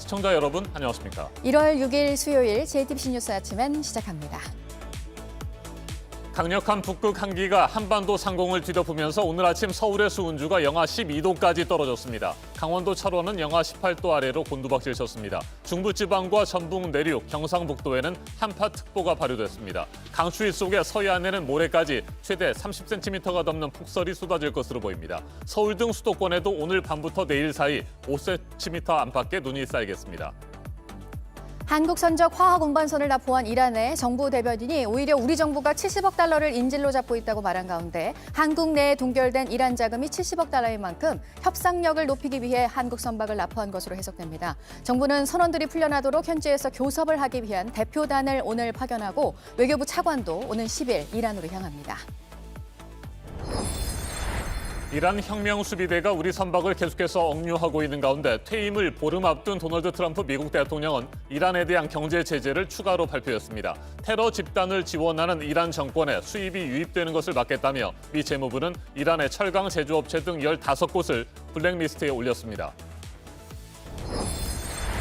시청자 여러분, 안녕하십니까? 1월 6일 수요일 JTBC 뉴스 아침엔 시작합니다. 강력한 북극 한기가 한반도 상공을 뒤덮으면서 오늘 아침 서울의 수온주가 영하 12도까지 떨어졌습니다. 강원도 철원은 영하 18도 아래로 곤두박질 쳤습니다. 중부지방과 전북 내륙, 경상북도에는 한파특보가 발효됐습니다. 강추위 속에 서해안에는 모레까지 최대 30cm가 넘는 폭설이 쏟아질 것으로 보입니다. 서울 등 수도권에도 오늘 밤부터 내일 사이 5cm 안팎의 눈이 쌓이겠습니다. 한국선적 화학 운반선을 납포한 이란의 정부 대변인이 오히려 우리 정부가 70억 달러를 인질로 잡고 있다고 말한 가운데 한국 내에 동결된 이란 자금이 70억 달러인 만큼 협상력을 높이기 위해 한국 선박을 납포한 것으로 해석됩니다. 정부는 선원들이 풀려나도록 현지에서 교섭을 하기 위한 대표단을 오늘 파견하고 외교부 차관도 오는 10일 이란으로 향합니다. 이란 혁명수비대가 우리 선박을 계속해서 억류하고 있는 가운데 퇴임을 보름 앞둔 도널드 트럼프 미국 대통령은 이란에 대한 경제 제재를 추가로 발표했습니다. 테러 집단을 지원하는 이란 정권에 수입이 유입되는 것을 막겠다며 미 재무부는 이란의 철강 제조업체 등 15곳을 블랙리스트에 올렸습니다.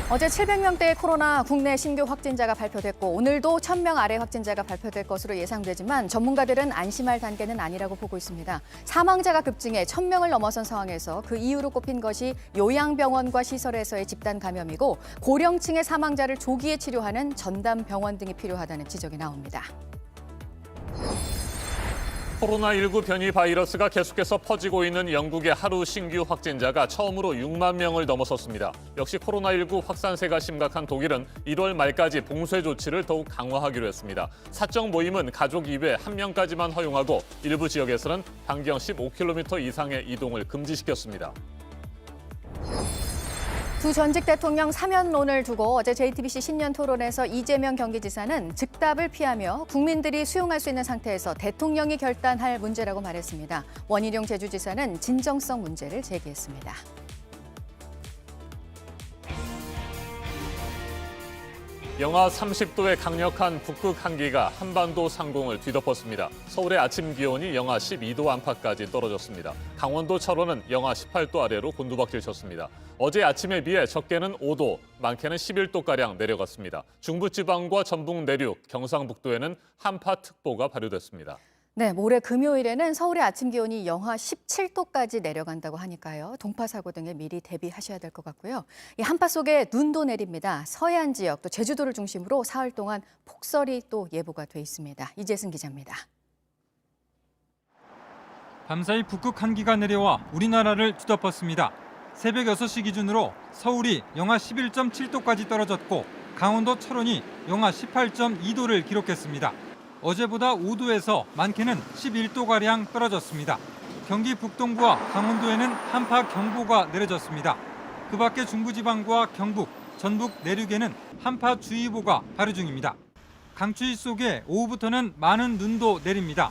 어제 700명대의 코로나 국내 신규 확진자가 발표됐고 오늘도 1000명 아래 확진자가 발표될 것으로 예상되지만 전문가들은 안심할 단계는 아니라고 보고 있습니다. 사망자가 급증해 1000명을 넘어선 상황에서 그 이유로 꼽힌 것이 요양병원과 시설에서의 집단 감염이고 고령층의 사망자를 조기에 치료하는 전담병원 등이 필요하다는 지적이 나옵니다. 코로나19 변이 바이러스가 계속해서 퍼지고 있는 영국의 하루 신규 확진자가 처음으로 6만 명을 넘어섰습니다. 역시 코로나19 확산세가 심각한 독일은 1월 말까지 봉쇄 조치를 더욱 강화하기로 했습니다. 사적 모임은 가족 2회 1명까지만 허용하고 일부 지역에서는 반경 15km 이상의 이동을 금지시켰습니다. 두 전직 대통령 사면론을 두고 어제 JTBC 신년 토론에서 이재명 경기지사는 즉답을 피하며 국민들이 수용할 수 있는 상태에서 대통령이 결단할 문제라고 말했습니다. 원희룡 제주지사는 진정성 문제를 제기했습니다. 영하 30도의 강력한 북극 한기가 한반도 상공을 뒤덮었습니다. 서울의 아침 기온이 영하 12도 안팎까지 떨어졌습니다. 강원도 철원은 영하 18도 아래로 곤두박질 쳤습니다. 어제 아침에 비해 적게는 5도, 많게는 11도가량 내려갔습니다. 중부지방과 전북 내륙, 경상북도에는 한파특보가 발효됐습니다. 네, 모레 금요일에는 서울의 아침 기온이 영하 17도까지 내려간다고 하니까요. 동파 사고 등에 미리 대비하셔야 될 것 같고요. 이 한파 속에 눈도 내립니다. 서해안 지역 또 제주도를 중심으로 사흘 동안 폭설이 또 예보가 돼 있습니다. 이재승 기자입니다. 밤사이 북극 한기가 내려와 우리나라를 뒤덮었습니다. 새벽 6시 기준으로 서울이 영하 11.7도까지 떨어졌고 강원도 철원이 영하 18.2도를 기록했습니다. 어제보다 5도에서 많게는 11도가량 떨어졌습니다. 경기 북동부와 강원도에는 한파 경보가 내려졌습니다. 그 밖에 중부지방과 경북, 전북 내륙에는 한파주의보가 발효 중입니다. 강추위 속에 오후부터는 많은 눈도 내립니다.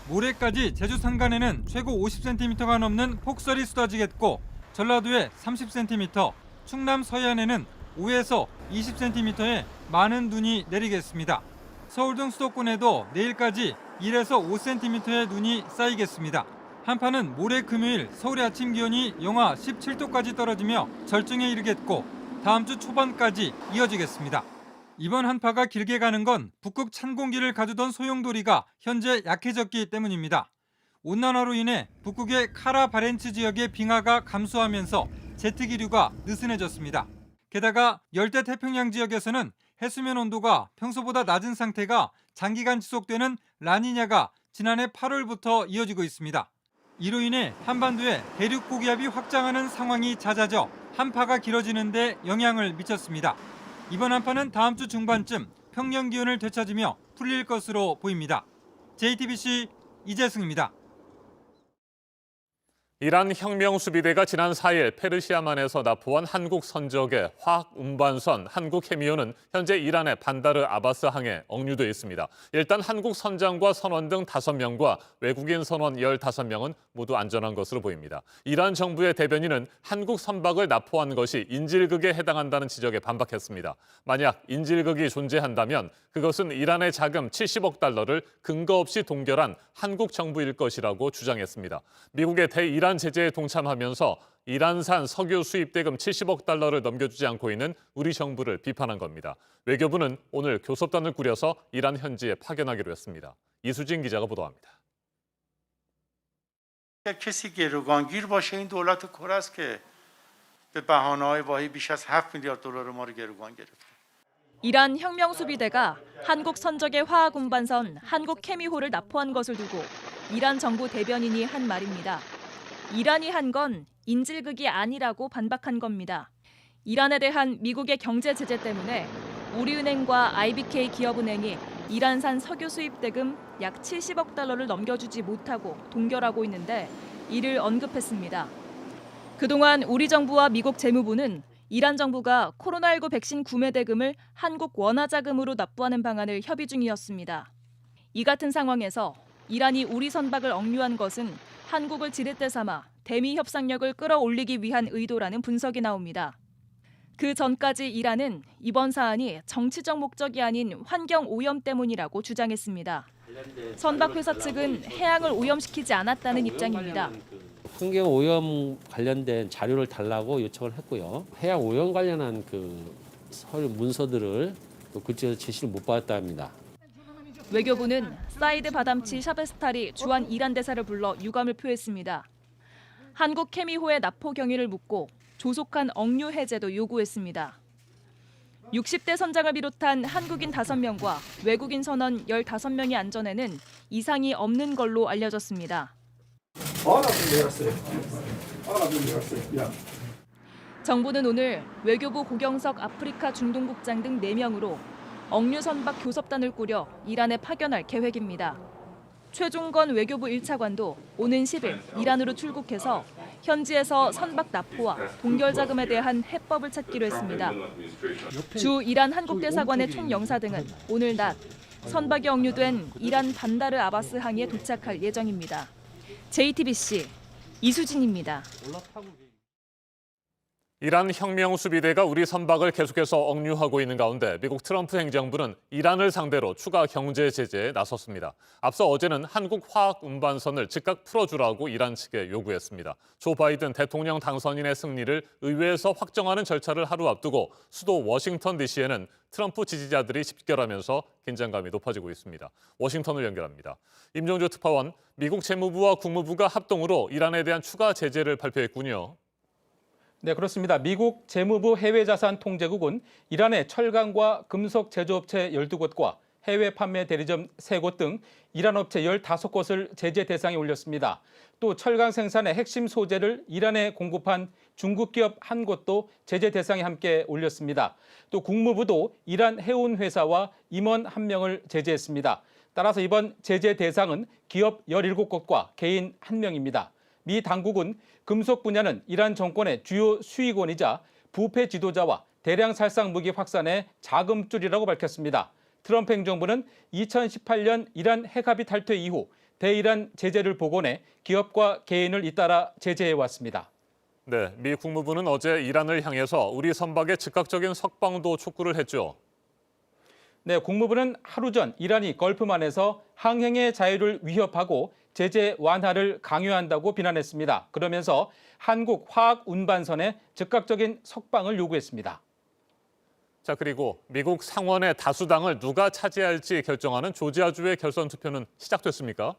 모레까지 제주 산간에는 최고 50cm가 넘는 폭설이 쏟아지겠고 전라도에 30cm, 충남 서해안에는 5에서 20cm의 많은 눈이 내리겠습니다. 서울 등 수도권에도 내일까지 1에서 5cm의 눈이 쌓이겠습니다. 한파는 모레 금요일 서울의 아침 기온이 영하 17도까지 떨어지며 절정에 이르겠고 다음 주 초반까지 이어지겠습니다. 이번 한파가 길게 가는 건 북극 찬 공기를 가두던 소용돌이가 현재 약해졌기 때문입니다. 온난화로 인해 북극의 카라 바렌츠 지역의 빙하가 감소하면서 제트기류가 느슨해졌습니다. 게다가 열대 태평양 지역에서는 해수면 온도가 평소보다 낮은 상태가 장기간 지속되는 라니냐가 지난해 8월부터 이어지고 있습니다. 이로 인해 한반도에 대륙 고기압이 확장하는 상황이 잦아져 한파가 길어지는 데 영향을 미쳤습니다. 이번 한파는 다음 주 중반쯤 평년 기온을 되찾으며 풀릴 것으로 보입니다. JTBC 이재승입니다. 이란 혁명수비대가 지난 4일 페르시아만에서 납포한 한국 선적의 화학 운반선 한국 해미호는 현재 이란의 반다르 아바스 항에 억류돼 있습니다. 일단 한국 선장과 선원 등 5명과 외국인 선원 15명은 모두 안전한 것으로 보입니다. 이란 정부의 대변인은 한국 선박을 납포한 것이 인질극에 해당한다는 지적에 반박했습니다. 만약 인질극이 존재한다면 그것은 이란의 자금 70억 달러를 근거 없이 동결한 한국 정부일 것이라고 주장했습니다. 미국의 대이란 이란 제재에 동참하면서 이란산 석유 수입 대금 70억 달러를 넘겨주지 않고 있는 우리 정부를 비판한 겁니다. 외교부는 오늘 교섭단을 꾸려서 이란 현지에 파견하기로 했습니다. 이수진 기자가 보도합니다. کسی گروگانگیر باشه این دولت کره است که به بهانه‌های واهی بیش از 7 میلیارد دلار ما رو گروگان گرفته. 이란 혁명수비대가 한국 선적의 화학 운반선 한국케미호를 납포한 것을 두고 이란 정부 대변인이 한 말입니다. 이란이 한 건 인질극이 아니라고 반박한 겁니다. 이란에 대한 미국의 경제 제재 때문에 우리은행과 IBK 기업은행이 이란산 석유 수입 대금 약 70억 달러를 넘겨주지 못하고 동결하고 있는데 이를 언급했습니다. 그동안 우리 정부와 미국 재무부는 이란 정부가 코로나19 백신 구매 대금을 한국 원화 자금으로 납부하는 방안을 협의 중이었습니다. 이 같은 상황에서 이란이 우리 선박을 억류한 것은 한국을 지렛대 삼아 대미 협상력을 끌어올리기 위한 의도라는 분석이 나옵니다. 그 전까지 이란은 이번 사안이 정치적 목적이 아닌 환경 오염 때문이라고 주장했습니다. 선박 회사 측은 해양을 오염시키지 않았다는 입장입니다. 환경 오염 관련된 자료를 달라고 요청을 했고요. 해양 오염 관련한 서류 문서들을 그쪽에서 제시를 못 받았다 합니다. 외교부는 사이드 바담치 샤베스탈이 주한 이란 대사를 불러 유감을 표했습니다. 한국 케미호의 납포 경위를 묻고 조속한 억류 해제도 요구했습니다. 60대 선장을 비롯한 한국인 5명과 외국인 선원 15명의 안전에는 이상이 없는 걸로 알려졌습니다. 정부는 오늘 외교부 고경석 아프리카 중동국장 등 4명으로 억류 선박 교섭단을 꾸려 이란에 파견할 계획입니다. 최종건 외교부 1차관도 오는 10일 이란으로 출국해서 현지에서 선박 납포와 동결 자금에 대한 해법을 찾기로 했습니다. 주 이란 한국대사관의 총영사 등은 오늘 낮 선박이 억류된 이란 반다르 아바스 항에 도착할 예정입니다. JTBC 이수진입니다. 이란 혁명수비대가 우리 선박을 계속해서 억류하고 있는 가운데 미국 트럼프 행정부는 이란을 상대로 추가 경제 제재에 나섰습니다. 앞서 어제는 한국 화학 운반선을 즉각 풀어주라고 이란 측에 요구했습니다. 조 바이든 대통령 당선인의 승리를 의회에서 확정하는 절차를 하루 앞두고 수도 워싱턴 DC에는 트럼프 지지자들이 집결하면서 긴장감이 높아지고 있습니다. 워싱턴을 연결합니다. 임종조 특파원, 미국 재무부와 국무부가 합동으로 이란에 대한 추가 제재를 발표했군요. 네, 그렇습니다. 미국 재무부 해외자산통제국은 이란의 철강과 금속 제조업체 12곳과 해외 판매 대리점 3곳 등 이란 업체 15곳을 제재 대상에 올렸습니다. 또 철강 생산의 핵심 소재를 이란에 공급한 중국 기업 1곳도 제재 대상에 함께 올렸습니다. 또 국무부도 이란 해운 회사와 임원 1명을 제재했습니다. 따라서 이번 제재 대상은 기업 17곳과 개인 1명입니다. 미 당국은 금속 분야는 이란 정권의 주요 수익원이자 부패 지도자와 대량 살상 무기 확산의 자금줄이라고 밝혔습니다. 트럼프 행정부는 2018년 이란 핵합의 탈퇴 이후 대이란 제재를 복원해 기업과 개인을 잇따라 제재해왔습니다. 네, 미 국무부는 어제 이란을 향해서 우리 선박의 즉각적인 석방도 촉구를 했죠. 네, 국무부는 하루 전 이란이 걸프만에서 항행의 자유를 위협하고 제재 완화를 강요한다고 비난했습니다. 그러면서 한국 화학 운반선의 즉각적인 석방을 요구했습니다. 자, 그리고 미국 상원의 다수당을 누가 차지할지 결정하는 조지아주의 결선 투표는 시작됐습니까?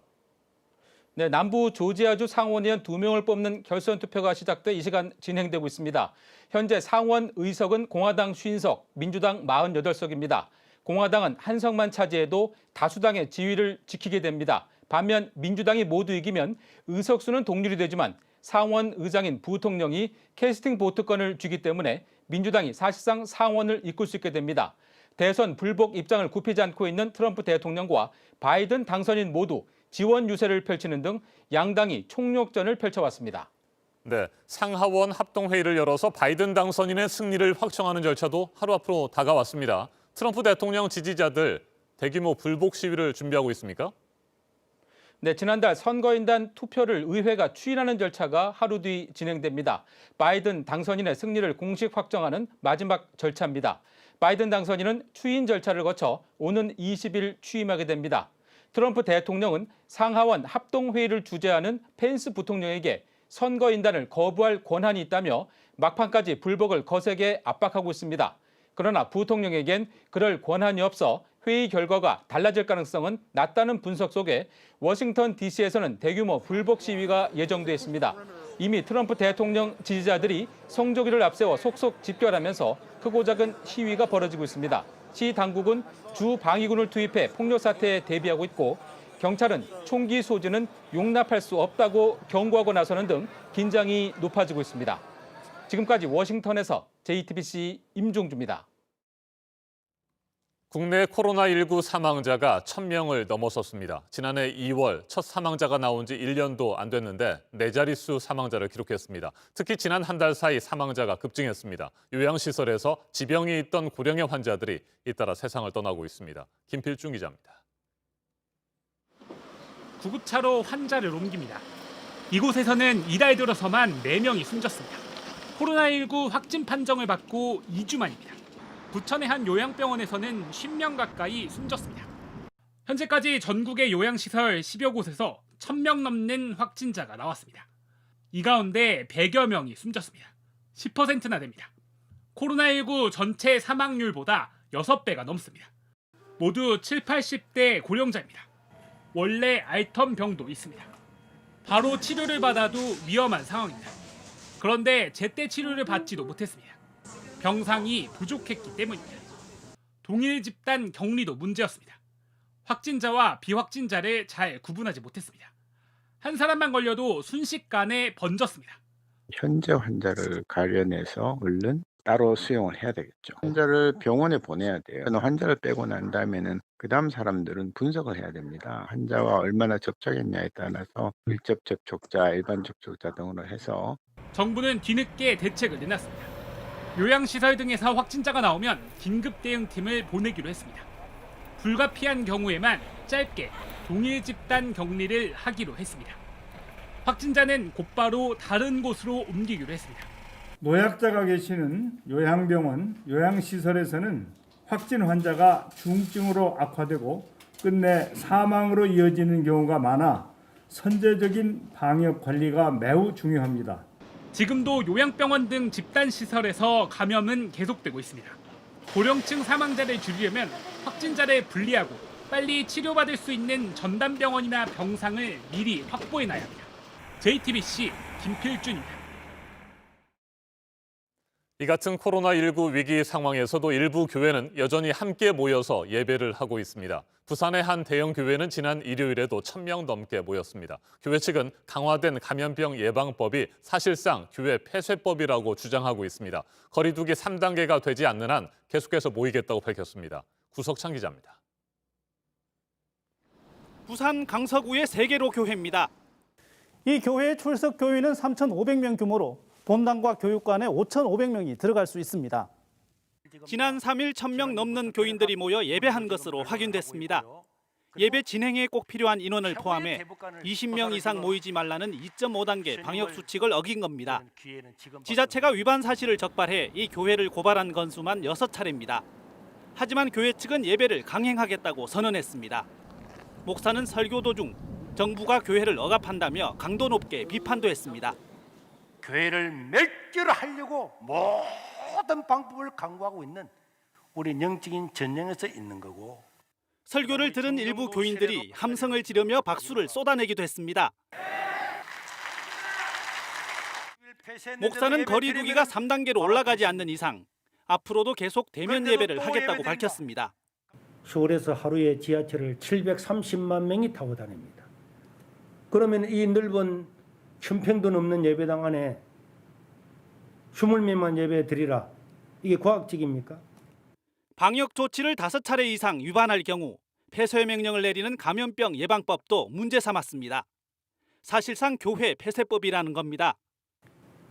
네, 남부 조지아주 상원의원 2명을 뽑는 결선 투표가 시작돼 이 시간 진행되고 있습니다. 현재 상원 의석은 공화당 50석, 민주당 48석입니다. 공화당은 한 석만 차지해도 다수당의 지위를 지키게 됩니다. 반면 민주당이 모두 이기면 의석수는 동률이 되지만 상원 의장인 부통령이 캐스팅 보트권을 쥐기 때문에 민주당이 사실상 상원을 이끌 수 있게 됩니다. 대선 불복 입장을 굽히지 않고 있는 트럼프 대통령과 바이든 당선인 모두 지원 유세를 펼치는 등 양당이 총력전을 펼쳐왔습니다. 네, 상하원 합동회의를 열어서 바이든 당선인의 승리를 확정하는 절차도 하루 앞으로 다가왔습니다. 트럼프 대통령 지지자들 대규모 불복 시위를 준비하고 있습니까? 네, 지난달 선거인단 투표를 의회가 추인하는 절차가 하루 뒤 진행됩니다. 바이든 당선인의 승리를 공식 확정하는 마지막 절차입니다. 바이든 당선인은 추인 절차를 거쳐 오는 20일 취임하게 됩니다. 트럼프 대통령은 상하원 합동회의를 주재하는 펜스 부통령에게 선거인단을 거부할 권한이 있다며 막판까지 불복을 거세게 압박하고 있습니다. 그러나 부통령에겐 그럴 권한이 없어 회의 결과가 달라질 가능성은 낮다는 분석 속에 워싱턴 DC에서는 대규모 불복 시위가 예정돼 있습니다. 이미 트럼프 대통령 지지자들이 성조기를 앞세워 속속 집결하면서 크고 작은 시위가 벌어지고 있습니다. 시 당국은 주 방위군을 투입해 폭력 사태에 대비하고 있고 경찰은 총기 소지는 용납할 수 없다고 경고하고 나서는 등 긴장이 높아지고 있습니다. 지금까지 워싱턴에서 JTBC 임종주입니다. 국내 코로나19 사망자가 1,000명을 넘어섰습니다. 지난해 2월 첫 사망자가 나온 지 1년도 안 됐는데 4자릿수 사망자를 기록했습니다. 특히 지난 한 달 사이 사망자가 급증했습니다. 요양시설에서 지병이 있던 고령의 환자들이 잇따라 세상을 떠나고 있습니다. 김필중 기자입니다. 구급차로 환자를 옮깁니다. 이곳에서는 이달 들어서만 4명이 숨졌습니다. 코로나19 확진 판정을 받고 2주 만입니다. 부천의 한 요양병원에서는 10명 가까이 숨졌습니다. 현재까지 전국의 요양시설 10여 곳에서 1,000명 넘는 확진자가 나왔습니다. 이 가운데 100여 명이 숨졌습니다. 10%나 됩니다. 코로나19 전체 사망률보다 6배가 넘습니다. 모두 7, 80대 고령자입니다. 원래 앓던 병도 있습니다. 바로 치료를 받아도 위험한 상황입니다. 그런데 제때 치료를 받지도 못했습니다. 병상이 부족했기 때문입니다. 동일 집단 격리도 문제였습니다. 확진자와 비확진자를 잘 구분하지 못했습니다. 한 사람만 걸려도 순식간에 번졌습니다. 현재 환자를 가려내서 얼른 따로 수용을 해야 되겠죠. 환자를 병원에 보내야 돼요. 환자를 빼고 난 다음에는 그 다음 사람들은 분석을 해야 됩니다. 환자와 얼마나 접촉했냐에 따라서 밀접 접촉자, 일반 접촉자 등으로 해서 정부는 뒤늦게 대책을 내놨습니다. 요양시설 등에서 확진자가 나오면 긴급 대응팀을 보내기로 했습니다. 불가피한 경우에만 짧게 동일 집단 격리를 하기로 했습니다. 확진자는 곧바로 다른 곳으로 옮기기로 했습니다. 노약자가 계시는 요양병원, 요양시설에서는 확진 환자가 중증으로 악화되고 끝내 사망으로 이어지는 경우가 많아 선제적인 방역 관리가 매우 중요합니다. 지금도 요양병원 등 집단시설에서 감염은 계속되고 있습니다. 고령층 사망자를 줄이려면 확진자를 분리하고 빨리 치료받을 수 있는 전담병원이나 병상을 미리 확보해놔야 합니다. JTBC 김필준입니다. 이 같은 코로나19 위기 상황에서도 일부 교회는 여전히 함께 모여서 예배를 하고 있습니다. 부산의 한 대형 교회는 지난 일요일에도 1,000명 넘게 모였습니다. 교회 측은 강화된 감염병 예방법이 사실상 교회 폐쇄법이라고 주장하고 있습니다. 거리 두기 3단계가 되지 않는 한 계속해서 모이겠다고 밝혔습니다. 구석창 기자입니다. 부산 강서구의 세계로 교회입니다. 이 교회의 출석 교인은 3,500명 규모로 본당과 교육관에 5,500명이 들어갈 수 있습니다. 지난 3일 1,000명 넘는 교인들이 모여 예배한 것으로 확인됐습니다. 예배 진행에 꼭 필요한 인원을 포함해 20명 이상 모이지 말라는 2.5단계 방역 수칙을 어긴 겁니다. 지자체가 위반 사실을 적발해 이 교회를 고발한 건수만 6차례입니다. 하지만 교회 측은 예배를 강행하겠다고 선언했습니다. 목사는 설교 도중 정부가 교회를 억압한다며 강도 높게 비판도 했습니다. 교회를 멸절을 하려고 모든 방법을 강구하고 있는 우리 영적인 전쟁에서 있는 거고. 설교를 들은 일부 교인들이 함성을 지르며 박수를 쏟아내기도 했습니다. 목사는 거리 두기가 3단계로 올라가지 않는 이상 앞으로도 계속 대면 예배를 하겠다고 밝혔습니다. 서울에서 하루에 지하철을 730만 명이 타고 다닙니다. 그러면 이 넓은 천평도 넘는 예배당 안에 20명만 예배 드리라. 이게 과학적입니까? 방역 조치를 5차례 이상 위반할 경우 폐쇄 명령을 내리는 감염병 예방법도 문제 삼았습니다. 사실상 교회 폐쇄법이라는 겁니다.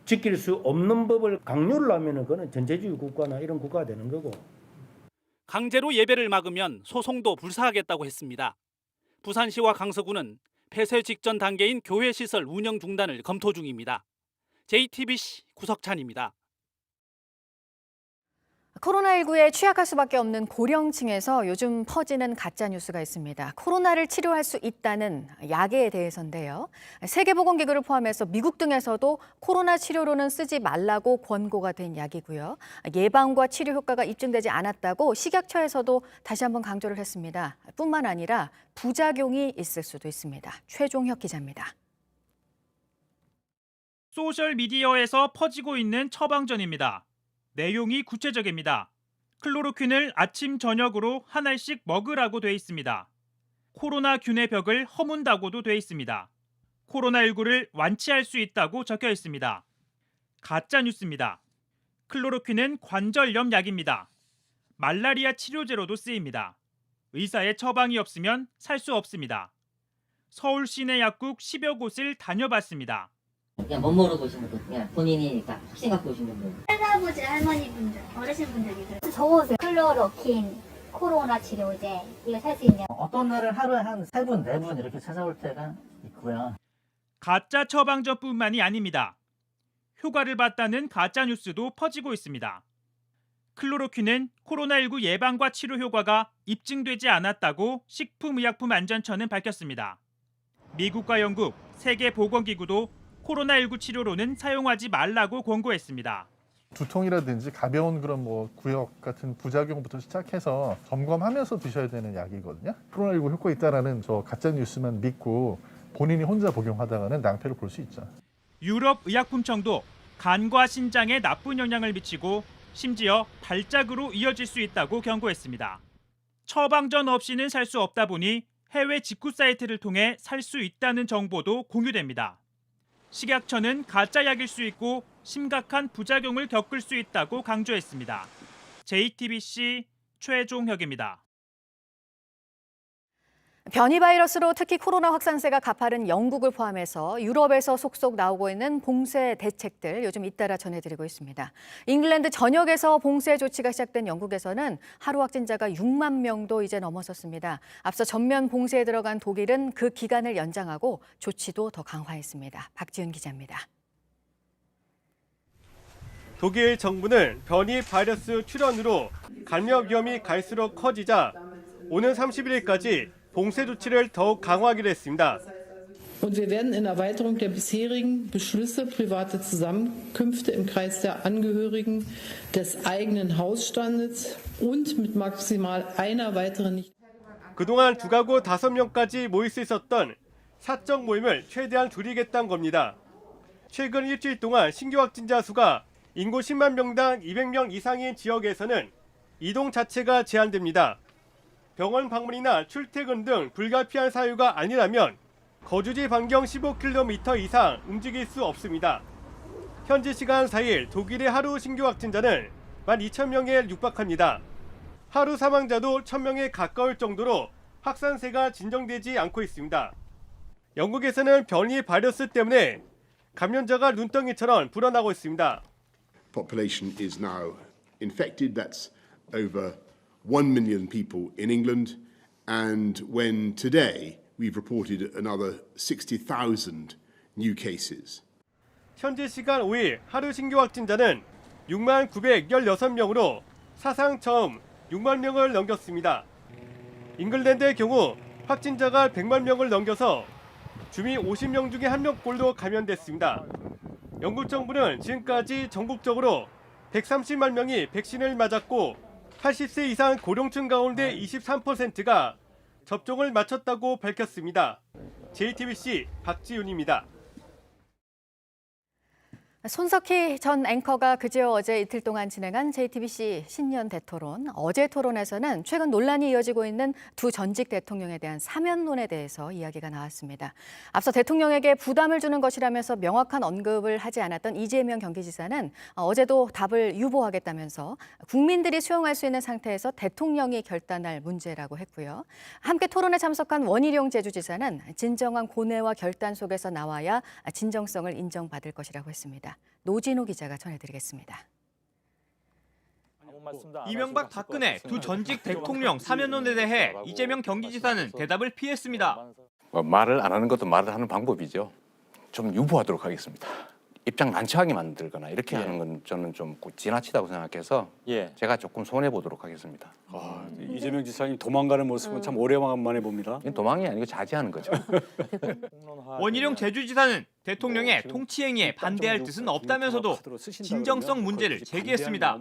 지킬 수 없는 법을 강요를 하면 그건 전체주의 국가나 이런 국가가 되는 거고. 강제로 예배를 막으면 소송도 불사하겠다고 했습니다. 부산시와 강서구는 폐쇄 직전 단계인 교회 시설 운영 중단을 검토 중입니다. JTBC 구석찬입니다. 코로나19에 취약할 수밖에 없는 고령층에서 요즘 퍼지는 가짜 뉴스가 있습니다. 코로나를 치료할 수 있다는 약에 대해서인데요. 세계보건기구를 포함해서 미국 등에서도 코로나 치료로는 쓰지 말라고 권고가 된 약이고요. 예방과 치료 효과가 입증되지 않았다고 식약처에서도 다시 한번 강조를 했습니다. 뿐만 아니라 부작용이 있을 수도 있습니다. 최종혁 기자입니다. 소셜미디어에서 퍼지고 있는 처방전입니다. 내용이 구체적입니다. 클로로퀸을 아침 저녁으로 한 알씩 먹으라고 돼 있습니다. 코로나균의 벽을 허문다고도 돼 있습니다. 코로나19를 완치할 수 있다고 적혀 있습니다. 가짜 뉴스입니다. 클로로퀸은 관절염 약입니다. 말라리아 치료제로도 쓰입니다. 의사의 처방이 없으면 살 수 없습니다. 서울 시내 약국 10여 곳을 다녀봤습니다. 그냥 못 모르고 오시는 분, 그냥 본인이 확신 갖고 오시는 분. 할아버지, 할머니분들, 어르신분들이 적어오세요. 클로로킨, 코로나 치료제, 이거 살 수 있냐? 어떤 날은 하루에 한 3분, 4분 이렇게 찾아올 때가 있고요. 가짜 처방전뿐만이 아닙니다. 효과를 봤다는 가짜 뉴스도 퍼지고 있습니다. 클로로퀸은 코로나19 예방과 치료 효과가 입증되지 않았다고 식품의약품안전처는 밝혔습니다. 미국과 영국, 세계보건기구도 코로나19 치료로는 사용하지 말라고 권고했습니다. 두통이라든지 가벼운 그런 구역 같은 부작용부터 시작해서 점검하면서 드셔야 되는 약이거든요. 코로나19 효과 있다라는 저 가짜 뉴스만 믿고 본인이 혼자 복용하다가는 낭패를 볼 수 있죠. 유럽 의약품청도 간과 신장에 나쁜 영향을 미치고 심지어 발작으로 이어질 수 있다고 경고했습니다. 처방전 없이는 살 수 없다 보니 해외 직구 사이트를 통해 살 수 있다는 정보도 공유됩니다. 식약처는 가짜 약일 수 있고 심각한 부작용을 겪을 수 있다고 강조했습니다. JTBC 최종혁입니다. 변이 바이러스로 특히 코로나 확산세가 가파른 영국을 포함해서 유럽에서 속속 나오고 있는 봉쇄 대책들 요즘 잇따라 전해드리고 있습니다. 잉글랜드 전역에서 봉쇄 조치가 시작된 영국에서는 하루 확진자가 6만 명도 이제 넘어섰습니다. 앞서 전면 봉쇄에 들어간 독일은 그 기간을 연장하고 조치도 더 강화했습니다. 박지훈 기자입니다. 독일 정부는 변이 바이러스 출현으로 감염 위험이 갈수록 커지자 오는 31일까지 봉쇄 조치를 더욱 강화하기로 했습니다. Und wir werden in Erweiterung der bisherigen Beschlüsse private Zusammenkünfte im Kreis der Angehörigen des eigenen Hausstandes und mit maximal einer weiteren nicht. 그동안 2가구 5명까지 모일 수 있었던 사적 모임을 최대한 줄이겠다는 겁니다. 최근 일주일 동안 신규 확진자 수가 인구 10만 명당 200명 이상인 지역에서는 이동 자체가 제한됩니다. 병원 방문이나 출퇴근 등 불가피한 사유가 아니라면 거주지 반경 15km 이상 움직일 수 없습니다. 현지 시간 4일 독일의 하루 신규 확진자는 12,000명에 육박합니다. 하루 사망자도 1,000명에 가까울 정도로 확산세가 진정되지 않고 있습니다. 영국에서는 변이 바이러스 때문에 감염자가 눈덩이처럼 불어나고 있습니다. Population is now infected. That's over 1 million people in England, and when today we've reported another 60,000 new cases. 현지 시간 5일 하루 신규 확진자는 6만 916명으로 사상 처음 6만 명을 넘겼습니다. 잉글랜드의 경우 확진자가 100만 명을 넘겨서 주민 50명 중에 1명꼴로 감염됐습니다. 영국 정부는 지금까지 전국적으로 130만 명이 백신을 맞았고 80세 이상 고령층 가운데 23%가 접종을 마쳤다고 밝혔습니다. JTBC 박지윤입니다. 손석희 전 앵커가 그제어 어제 이틀 동안 진행한 JTBC 신년 대토론. 어제 토론에서는 최근 논란이 이어지고 있는 두 전직 대통령에 대한 사면론에 대해서 이야기가 나왔습니다. 앞서 대통령에게 부담을 주는 것이라면서 명확한 언급을 하지 않았던 이재명 경기지사는 어제도 답을 유보하겠다면서 국민들이 수용할 수 있는 상태에서 대통령이 결단할 문제라고 했고요. 함께 토론에 참석한 원희룡 제주지사는 진정한 고뇌와 결단 속에서 나와야 진정성을 인정받을 것이라고 했습니다. 노진호 기자가 전해드리겠습니다. 이명박 박근혜 두 전직 대통령 사면론에 대해 이재명 경기지사는 대답을 피했습니다. 말을 안 하는 것도 말을 하는 방법이죠. 좀 유보하도록 하겠습니다. 입장 난처하게 만들거나 이렇게 하는 건 저는 좀 지나치다고 생각해서 제가 조금 손해 보도록 하겠습니다. 이재명 지사님 도망가는 모습은 참 오래만에 봅니다. 도망이 아니고 자제하는 거죠. 원희룡 제주지사는 대통령의 통치행위에 반대할 뜻은 없다면서도 진정성 문제를 제기했습니다.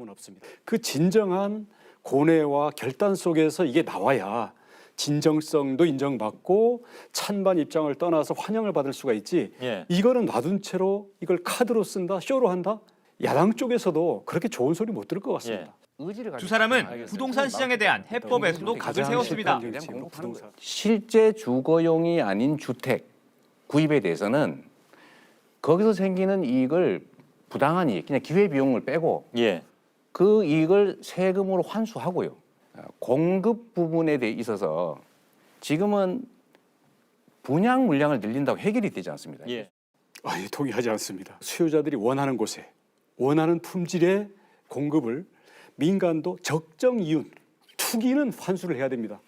그 진정한 고뇌와 결단 속에서 이게 나와야 진정성도 인정받고 찬반 입장을 떠나서 환영을 받을 수가 있지. 이거는 놔둔 채로 이걸 카드로 쓴다, 쇼로 한다. 야당 쪽에서도 그렇게 좋은 소리 못 들을 것 같습니다. 두 사람은 부동산 시장에 대한 해법에서도 각을 세웠습니다. 실제 주거용이 아닌 주택 구입에 대해서는 거기서 생기는 이익을 부당한 이익, 그냥 기회비용을 빼고 그 이익을 세금으로 환수하고요. 공급 부분에 대해 있어서 지금은 분양 물량을 늘린다고 해결이 되지 않습니다. 아니, 동의하지 않습니다. 수요자들이 원하는 곳에 원하는 품질의 공급을 민간도 적정 이윤, 투기는 환수를 해야 됩니다.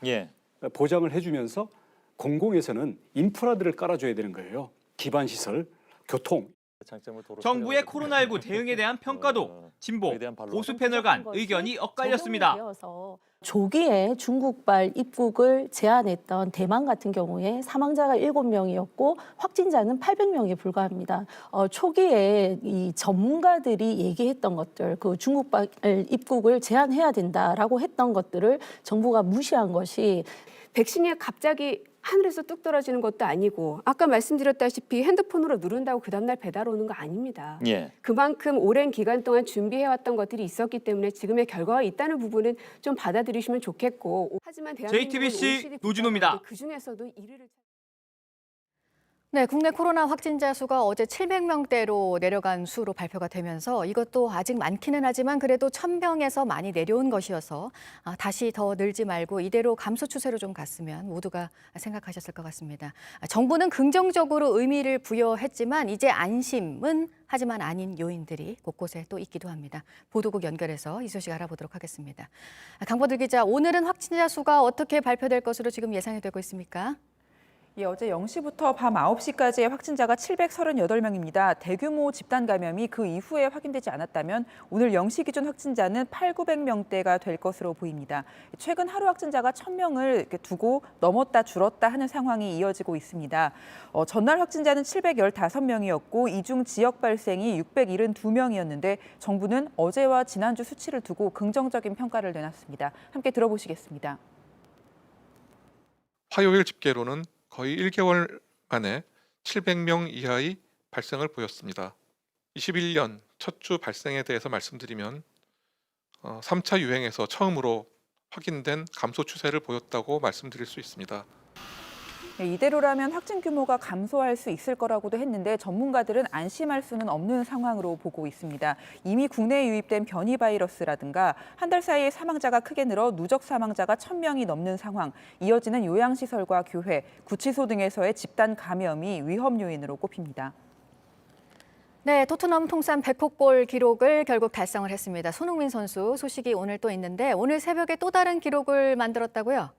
보장을 해주면서 공공에서는 인프라들을 깔아줘야 되는 거예요. 기반 시설, 교통. 정부의 코로나19 대응에 대한 평가도 진보, 보수 패널 간 의견이 엇갈렸습니다. 조기에 중국발 입국을 제한했던 대만 같은 경우에 사망자가 7명이었고 확진자는 800명에 불과합니다. 초기에 이 전문가들이 얘기했던 것들, 그 중국발 입국을 제한해야 된다라고 했던 것들을 정부가 무시한 것이 백신이 갑자기 하늘에서 뚝 떨어지는 것도 아니고 아까 말씀드렸다시피 핸드폰으로 누른다고 그 다음날 배달 오는 거 아닙니다. 그만큼 오랜 기간 동안 준비해왔던 것들이 있었기 때문에 지금의 결과가 있다는 부분은 좀 받아들이시면 좋겠고 하지만 JTBC 노진호입니다. 그중에서도 1위를 네, 국내 코로나 확진자 수가 어제 700명대로 내려간 수로 발표가 되면서 이것도 아직 많기는 하지만 그래도 1000명에서 많이 내려온 것이어서 다시 더 늘지 말고 이대로 감소 추세로 좀 갔으면 모두가 생각하셨을 것 같습니다. 정부는 긍정적으로 의미를 부여했지만 이제 안심은 하지만 아닌 요인들이 곳곳에 또 있기도 합니다. 보도국 연결해서 이 소식 알아보도록 하겠습니다. 강보들 기자, 오늘은 확진자 수가 어떻게 발표될 것으로 지금 예상이 되고 있습니까? 어제 0시부터 밤 9시까지의 확진자가 738명입니다. 대규모 집단 감염이 그 이후에 확인되지 않았다면 오늘 0시 기준 확진자는 8,900명대가 될 것으로 보입니다. 최근 하루 확진자가 1,000명을 두고 넘었다 줄었다 하는 상황이 이어지고 있습니다. 전날 확진자는 715명이었고 이 중 지역 발생이 672명이었는데 정부는 어제와 지난주 수치를 두고 긍정적인 평가를 내놨습니다. 함께 들어보시겠습니다. 화요일 집계로는 거의 1개월 만에 700명 이하의 발생을 보였습니다. 21년 첫 주 발생에 대해서 말씀드리면 3차 유행에서 처음으로 확인된 감소 추세를 보였다고 말씀드릴 수 있습니다. 이대로라면 확진 규모가 감소할 수 있을 거라고도 했는데 전문가들은 안심할 수는 없는 상황으로 보고 있습니다. 이미 국내에 유입된 변이 바이러스라든가 한 달 사이에 사망자가 크게 늘어 누적 사망자가 1,000명이 넘는 상황, 이어지는 요양시설과 교회, 구치소 등에서의 집단 감염이 위험 요인으로 꼽힙니다. 네, 토트넘 통산 100호골 기록을 결국 달성을 했습니다. 손흥민 선수 소식이 오늘 또 있는데 오늘 새벽에 또 다른 기록을 만들었다고요?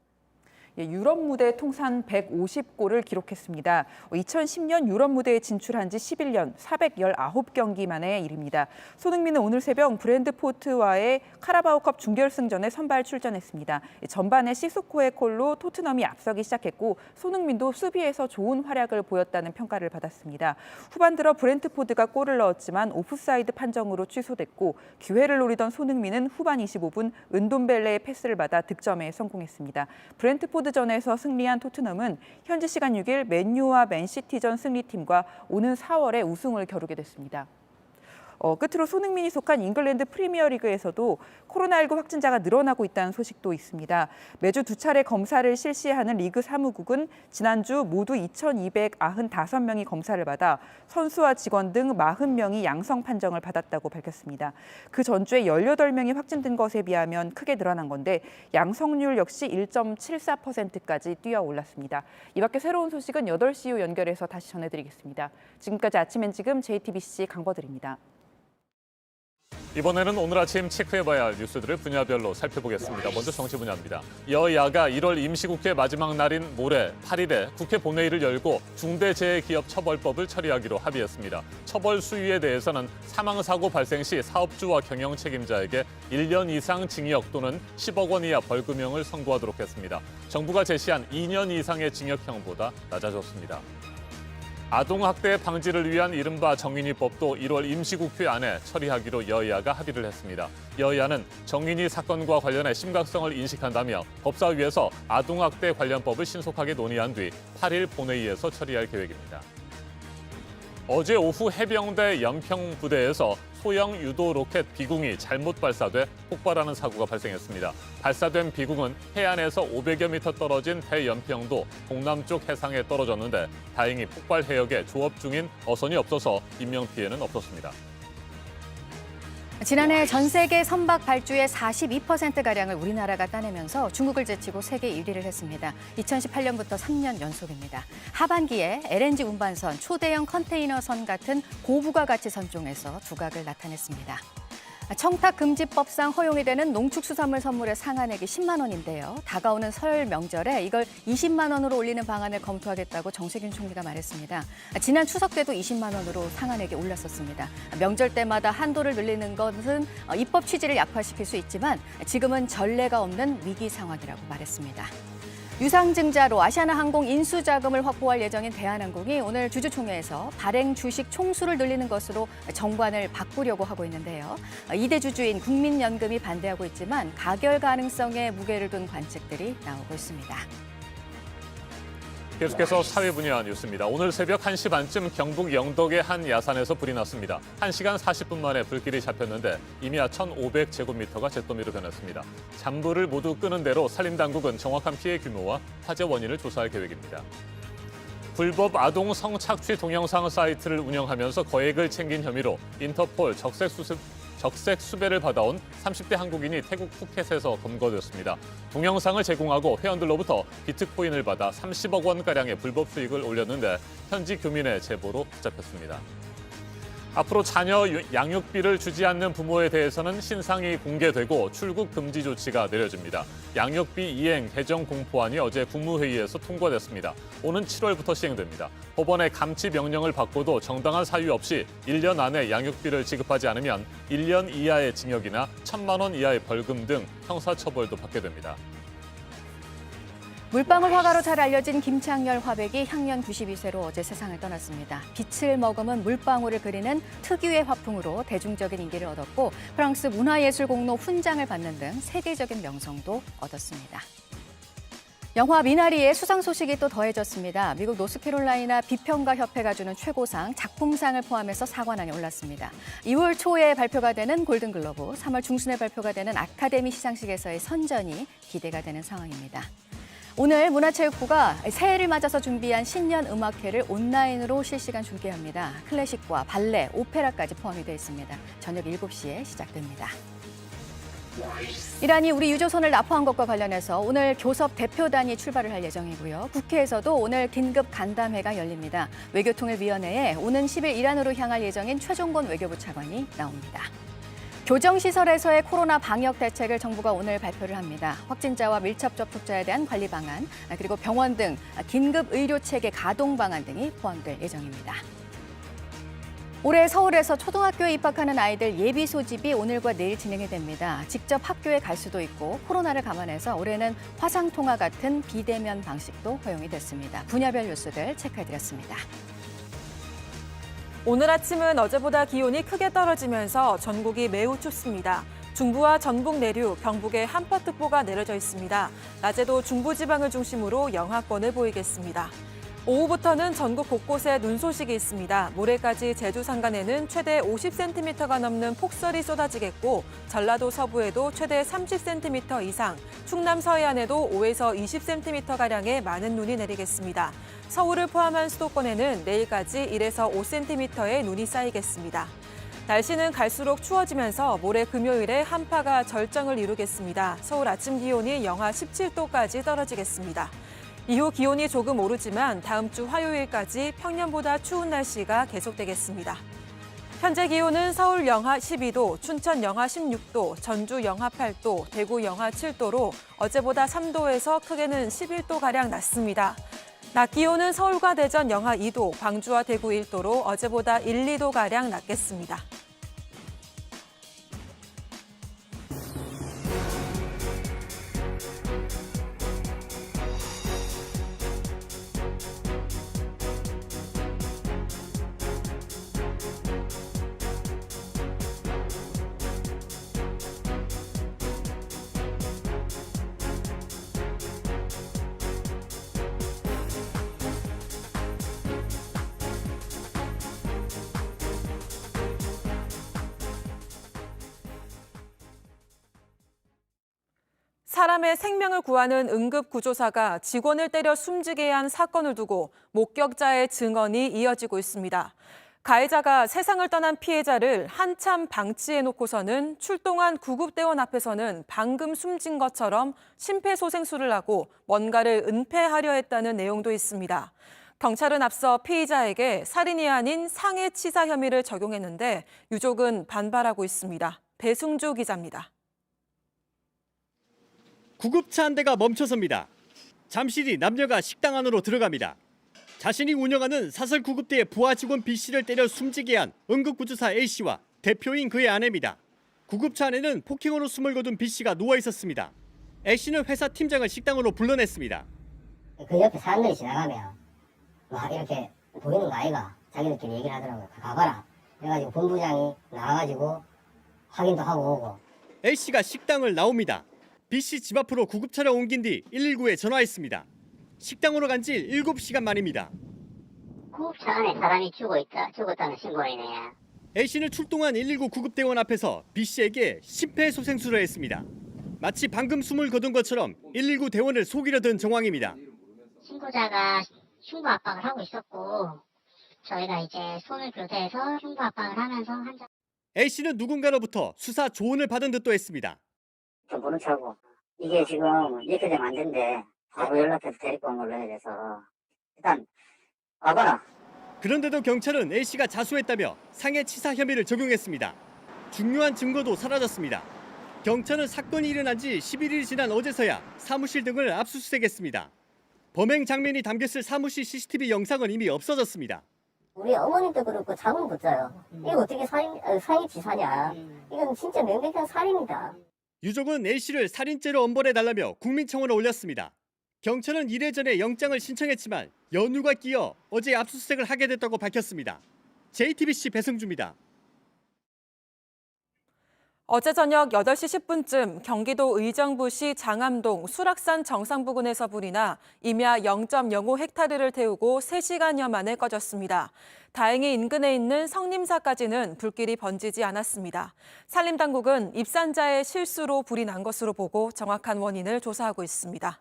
유럽 무대 통산 150골을 기록했습니다. 2010년 유럽 무대에 진출한 지 11년 419경기 만의 일입니다. 손흥민은 오늘 새벽 브랜드포트와의 카라바오컵 준결승전에 선발 출전했습니다. 전반에 시소코의 골로 토트넘이 앞서기 시작했고 손흥민도 수비에서 좋은 활약을 보였다는 평가를 받았습니다. 후반 들어 브랜트포드가 골을 넣었지만 오프사이드 판정으로 취소됐고 기회를 노리던 손흥민은 후반 25분 은돔벨레의 패스를 받아 득점에 성공했습니다. 브랜트포드전에서 승리한 토트넘은 현지 시간 6일 맨유와 맨시티전 승리팀과 오는 4월에 우승을 겨루게 됐습니다. 끝으로 손흥민이 속한 잉글랜드 프리미어리그에서도 코로나19 확진자가 늘어나고 있다는 소식도 있습니다. 매주 2차례 검사를 실시하는 리그 사무국은 지난주 모두 2,295명이 검사를 받아 선수와 직원 등 40명이 양성 판정을 받았다고 밝혔습니다. 그 전주에 18명이 확진된 것에 비하면 크게 늘어난 건데 양성률 역시 1.74%까지 뛰어 올랐습니다. 이 밖에 새로운 소식은 8시 후 연결해서 다시 전해드리겠습니다. 지금까지 아침엔 지금 JTBC 강버들입니다. 이번에는 오늘 아침 체크해봐야 할 뉴스들을 분야별로 살펴보겠습니다. 먼저 정치 분야입니다. 여야가 1월 임시국회 마지막 날인 모레 8일에 국회 본회의를 열고 중대재해기업처벌법을 처리하기로 합의했습니다. 처벌 수위에 대해서는 사망사고 발생 시 사업주와 경영 책임자에게 1년 이상 징역 또는 10억 원 이하 벌금형을 선고하도록 했습니다. 정부가 제시한 2년 이상의 징역형보다 낮아졌습니다. 아동학대 방지를 위한 이른바 정인이법도 1월 임시국회 안에 처리하기로 여야가 합의를 했습니다. 여야는 정인이 사건과 관련해 심각성을 인식한다며 법사위에서 아동학대 관련법을 신속하게 논의한 뒤 8일 본회의에서 처리할 계획입니다. 어제 오후 해병대 연평부대에서 소형 유도 로켓 비궁이 잘못 발사돼 폭발하는 사고가 발생했습니다. 발사된 비궁은 해안에서 500여 미터 떨어진 대연평도 동남쪽 해상에 떨어졌는데 다행히 폭발 해역에 조업 중인 어선이 없어서 인명피해는 없었습니다. 지난해 전 세계 선박 발주의 42%가량을 우리나라가 따내면서 중국을 제치고 세계 1위를 했습니다. 2018년부터 3년 연속입니다. 하반기에 LNG 운반선, 초대형 컨테이너선 같은 고부가 가치 선종에서 두각을 나타냈습니다. 청탁금지법상 허용이 되는 농축수산물 선물의 상한액이 10만 원인데요. 다가오는 설 명절에 이걸 20만 원으로 올리는 방안을 검토하겠다고 정세균 총리가 말했습니다. 지난 추석 때도 20만 원으로 상한액이 올랐었습니다. 명절 때마다 한도를 늘리는 것은 입법 취지를 약화시킬 수 있지만 지금은 전례가 없는 위기 상황이라고 말했습니다. 유상증자로 아시아나항공 인수자금을 확보할 예정인 대한항공이 오늘 주주총회에서 발행 주식 총수를 늘리는 것으로 정관을 바꾸려고 하고 있는데요. 2대 주주인 국민연금이 반대하고 있지만 가결 가능성에 무게를 둔 관측들이 나오고 있습니다. 계속해서 사회 분야 뉴스입니다. 오늘 새벽 1시 반쯤 경북 영덕의 한 야산에서 불이 났습니다. 1시간 40분 만에 불길이 잡혔는데 이미 1,500제곱미터가 잿더미로 변했습니다. 잔불을 모두 끄는 대로 산림당국은 정확한 피해 규모와 화재 원인을 조사할 계획입니다. 불법 아동 성착취 동영상 사이트를 운영하면서 거액을 챙긴 혐의로 인터폴 적색 수배를 받아온 30대 한국인이 태국 푸켓에서 검거됐습니다. 동영상을 제공하고 회원들로부터 비트코인을 받아 30억 원가량의 불법 수익을 올렸는데 현지 교민의 제보로 붙잡혔습니다. 앞으로 자녀 양육비를 주지 않는 부모에 대해서는 신상이 공개되고 출국 금지 조치가 내려집니다. 양육비 이행 개정 공포안이 어제 국무회의에서 통과됐습니다. 오는 7월부터 시행됩니다. 법원의 감치 명령을 받고도 정당한 사유 없이 1년 안에 양육비를 지급하지 않으면 1년 이하의 징역이나 1,000만 원 이하의 벌금 등 형사처벌도 받게 됩니다. 물방울 화가로 잘 알려진 김창열 화백이 향년 92세로 어제 세상을 떠났습니다. 빛을 머금은 물방울을 그리는 특유의 화풍으로 대중적인 인기를 얻었고 프랑스 문화예술공로 훈장을 받는 등 세계적인 명성도 얻었습니다. 영화 미나리의 수상 소식이 또 더해졌습니다. 미국 노스캐롤라이나 비평가협회가 주는 최고상, 작품상을 포함해서 4관왕에 올랐습니다. 2월 초에 발표가 되는 골든글로브, 3월 중순에 발표가 되는 아카데미 시상식에서의 선전이 기대가 되는 상황입니다. 오늘 문화체육부가 새해를 맞아서 준비한 신년 음악회를 온라인으로 실시간 중계합니다. 클래식과 발레, 오페라까지 포함이 되어 있습니다. 저녁 7시에 시작됩니다. 이란이 우리 유조선을 납포한 것과 관련해서 오늘 교섭 대표단이 출발을 할 예정이고요. 국회에서도 오늘 긴급 간담회가 열립니다. 외교통일위원회에 오는 10일 이란으로 향할 예정인 최종건 외교부 차관이 나옵니다. 교정시설에서의 코로나 방역 대책을 정부가 오늘 발표를 합니다. 확진자와 밀접 접촉자에 대한 관리 방안, 그리고 병원 등 긴급 의료 체계 가동 방안 등이 포함될 예정입니다. 올해 서울에서 초등학교에 입학하는 아이들 예비 소집이 오늘과 내일 진행이 됩니다. 직접 학교에 갈 수도 있고 코로나를 감안해서 올해는 화상통화 같은 비대면 방식도 허용이 됐습니다. 분야별 뉴스들 체크해드렸습니다. 오늘 아침은 어제보다 기온이 크게 떨어지면서 전국이 매우 춥습니다. 중부와 전북 내륙, 경북에 한파특보가 내려져 있습니다. 낮에도 중부지방을 중심으로 영하권을 보이겠습니다. 오후부터는 전국 곳곳에 눈 소식이 있습니다. 모레까지 제주 산간에는 최대 50cm가 넘는 폭설이 쏟아지겠고 전라도 서부에도 최대 30cm 이상, 충남 서해안에도 5에서 20cm가량의 많은 눈이 내리겠습니다. 서울을 포함한 수도권에는 내일까지 1에서 5cm의 눈이 쌓이겠습니다. 날씨는 갈수록 추워지면서 모레 금요일에 한파가 절정을 이루겠습니다. 서울 아침 기온이 영하 17도까지 떨어지겠습니다. 이후 기온이 조금 오르지만 다음 주 화요일까지 평년보다 추운 날씨가 계속되겠습니다. 현재 기온은 서울 영하 12도, 춘천 영하 16도, 전주 영하 8도, 대구 영하 7도로 어제보다 3도에서 크게는 11도가량 낮습니다. 낮 기온은 서울과 대전 영하 2도, 광주와 대구 1도로 어제보다 1, 2도가량 낮겠습니다. 사람의 생명을 구하는 응급구조사가 직원을 때려 숨지게 한 사건을 두고 목격자의 증언이 이어지고 있습니다. 가해자가 세상을 떠난 피해자를 한참 방치해놓고서는 출동한 구급대원 앞에서는 방금 숨진 것처럼 심폐소생술을 하고 뭔가를 은폐하려 했다는 내용도 있습니다. 경찰은 앞서 피의자에게 살인이 아닌 상해치사 혐의를 적용했는데 유족은 반발하고 있습니다. 배승주 기자입니다. 구급차 한 대가 멈춰섭니다. 잠시 뒤 남녀가 식당 안으로 들어갑니다. 자신이 운영하는 사설 구급대의 부하 직원 B씨를 때려 숨지게 한 응급구조사 A씨와 대표인 그의 아내입니다. 구급차 안에는 폭행으로 숨을 거둔 B씨가 누워 있었습니다. A씨는 회사 팀장을 식당으로 불러냈습니다. 그 옆에 사람들이 지나가면 막 이렇게 보이는 거 아이가? 자기들끼리 얘기를 하더라고요. 가봐라. 그래가지고 본부장이 나와가지고 확인도 하고 오고. A씨가 식당을 나옵니다. B씨 집 앞으로 구급차를 옮긴 뒤 119에 전화했습니다. 식당으로 간 지 7시간 만입니다. 구급차 안에 사람이 죽었다는 신고이네. A씨는 출동한 119 구급대원 앞에서 B씨에게 심폐소생술을 했습니다. 마치 방금 숨을 거둔 것처럼 119 대원을 속이려 든 정황입니다. 신고자가 흉부 압박을 하고 있었고 저희가 이제 손을 교대해서 흉부 압박을 하면서 환자 A씨는 누군가로부터 수사 조언을 받은 듯도 했습니다. 좀 모른 척하고 이게 지금 이렇게 되면 안 된대. 바로 연락해서 데리고 온 걸로 해야 돼서 일단 와봐라. 그런데도 경찰은 A씨가 자수했다며 상해치사 혐의를 적용했습니다. 중요한 증거도 사라졌습니다. 경찰은 사건이 일어난 지 11일이 지난 어제서야 사무실 등을 압수수색했습니다. 범행 장면이 담겼을 사무실 CCTV 영상은 이미 없어졌습니다. 우리 어머님도 그렇고 잠은 못 자요. 이거 어떻게 상해치사냐. 이건 진짜 명백한 살인이다. 유족은 A씨를 살인죄로 엄벌해달라며 국민청원을 올렸습니다. 경찰은 이래전에 영장을 신청했지만 연휴가 끼어 어제 압수수색을 하게 됐다고 밝혔습니다. JTBC 배승주입니다. 어제 저녁 8시 10분쯤 경기도 의정부시 장암동 수락산 정상 부근에서 불이 나 임야 0.05헥타르를 태우고 3시간여 만에 꺼졌습니다. 다행히 인근에 있는 성림사까지는 불길이 번지지 않았습니다. 산림당국은 입산자의 실수로 불이 난 것으로 보고 정확한 원인을 조사하고 있습니다.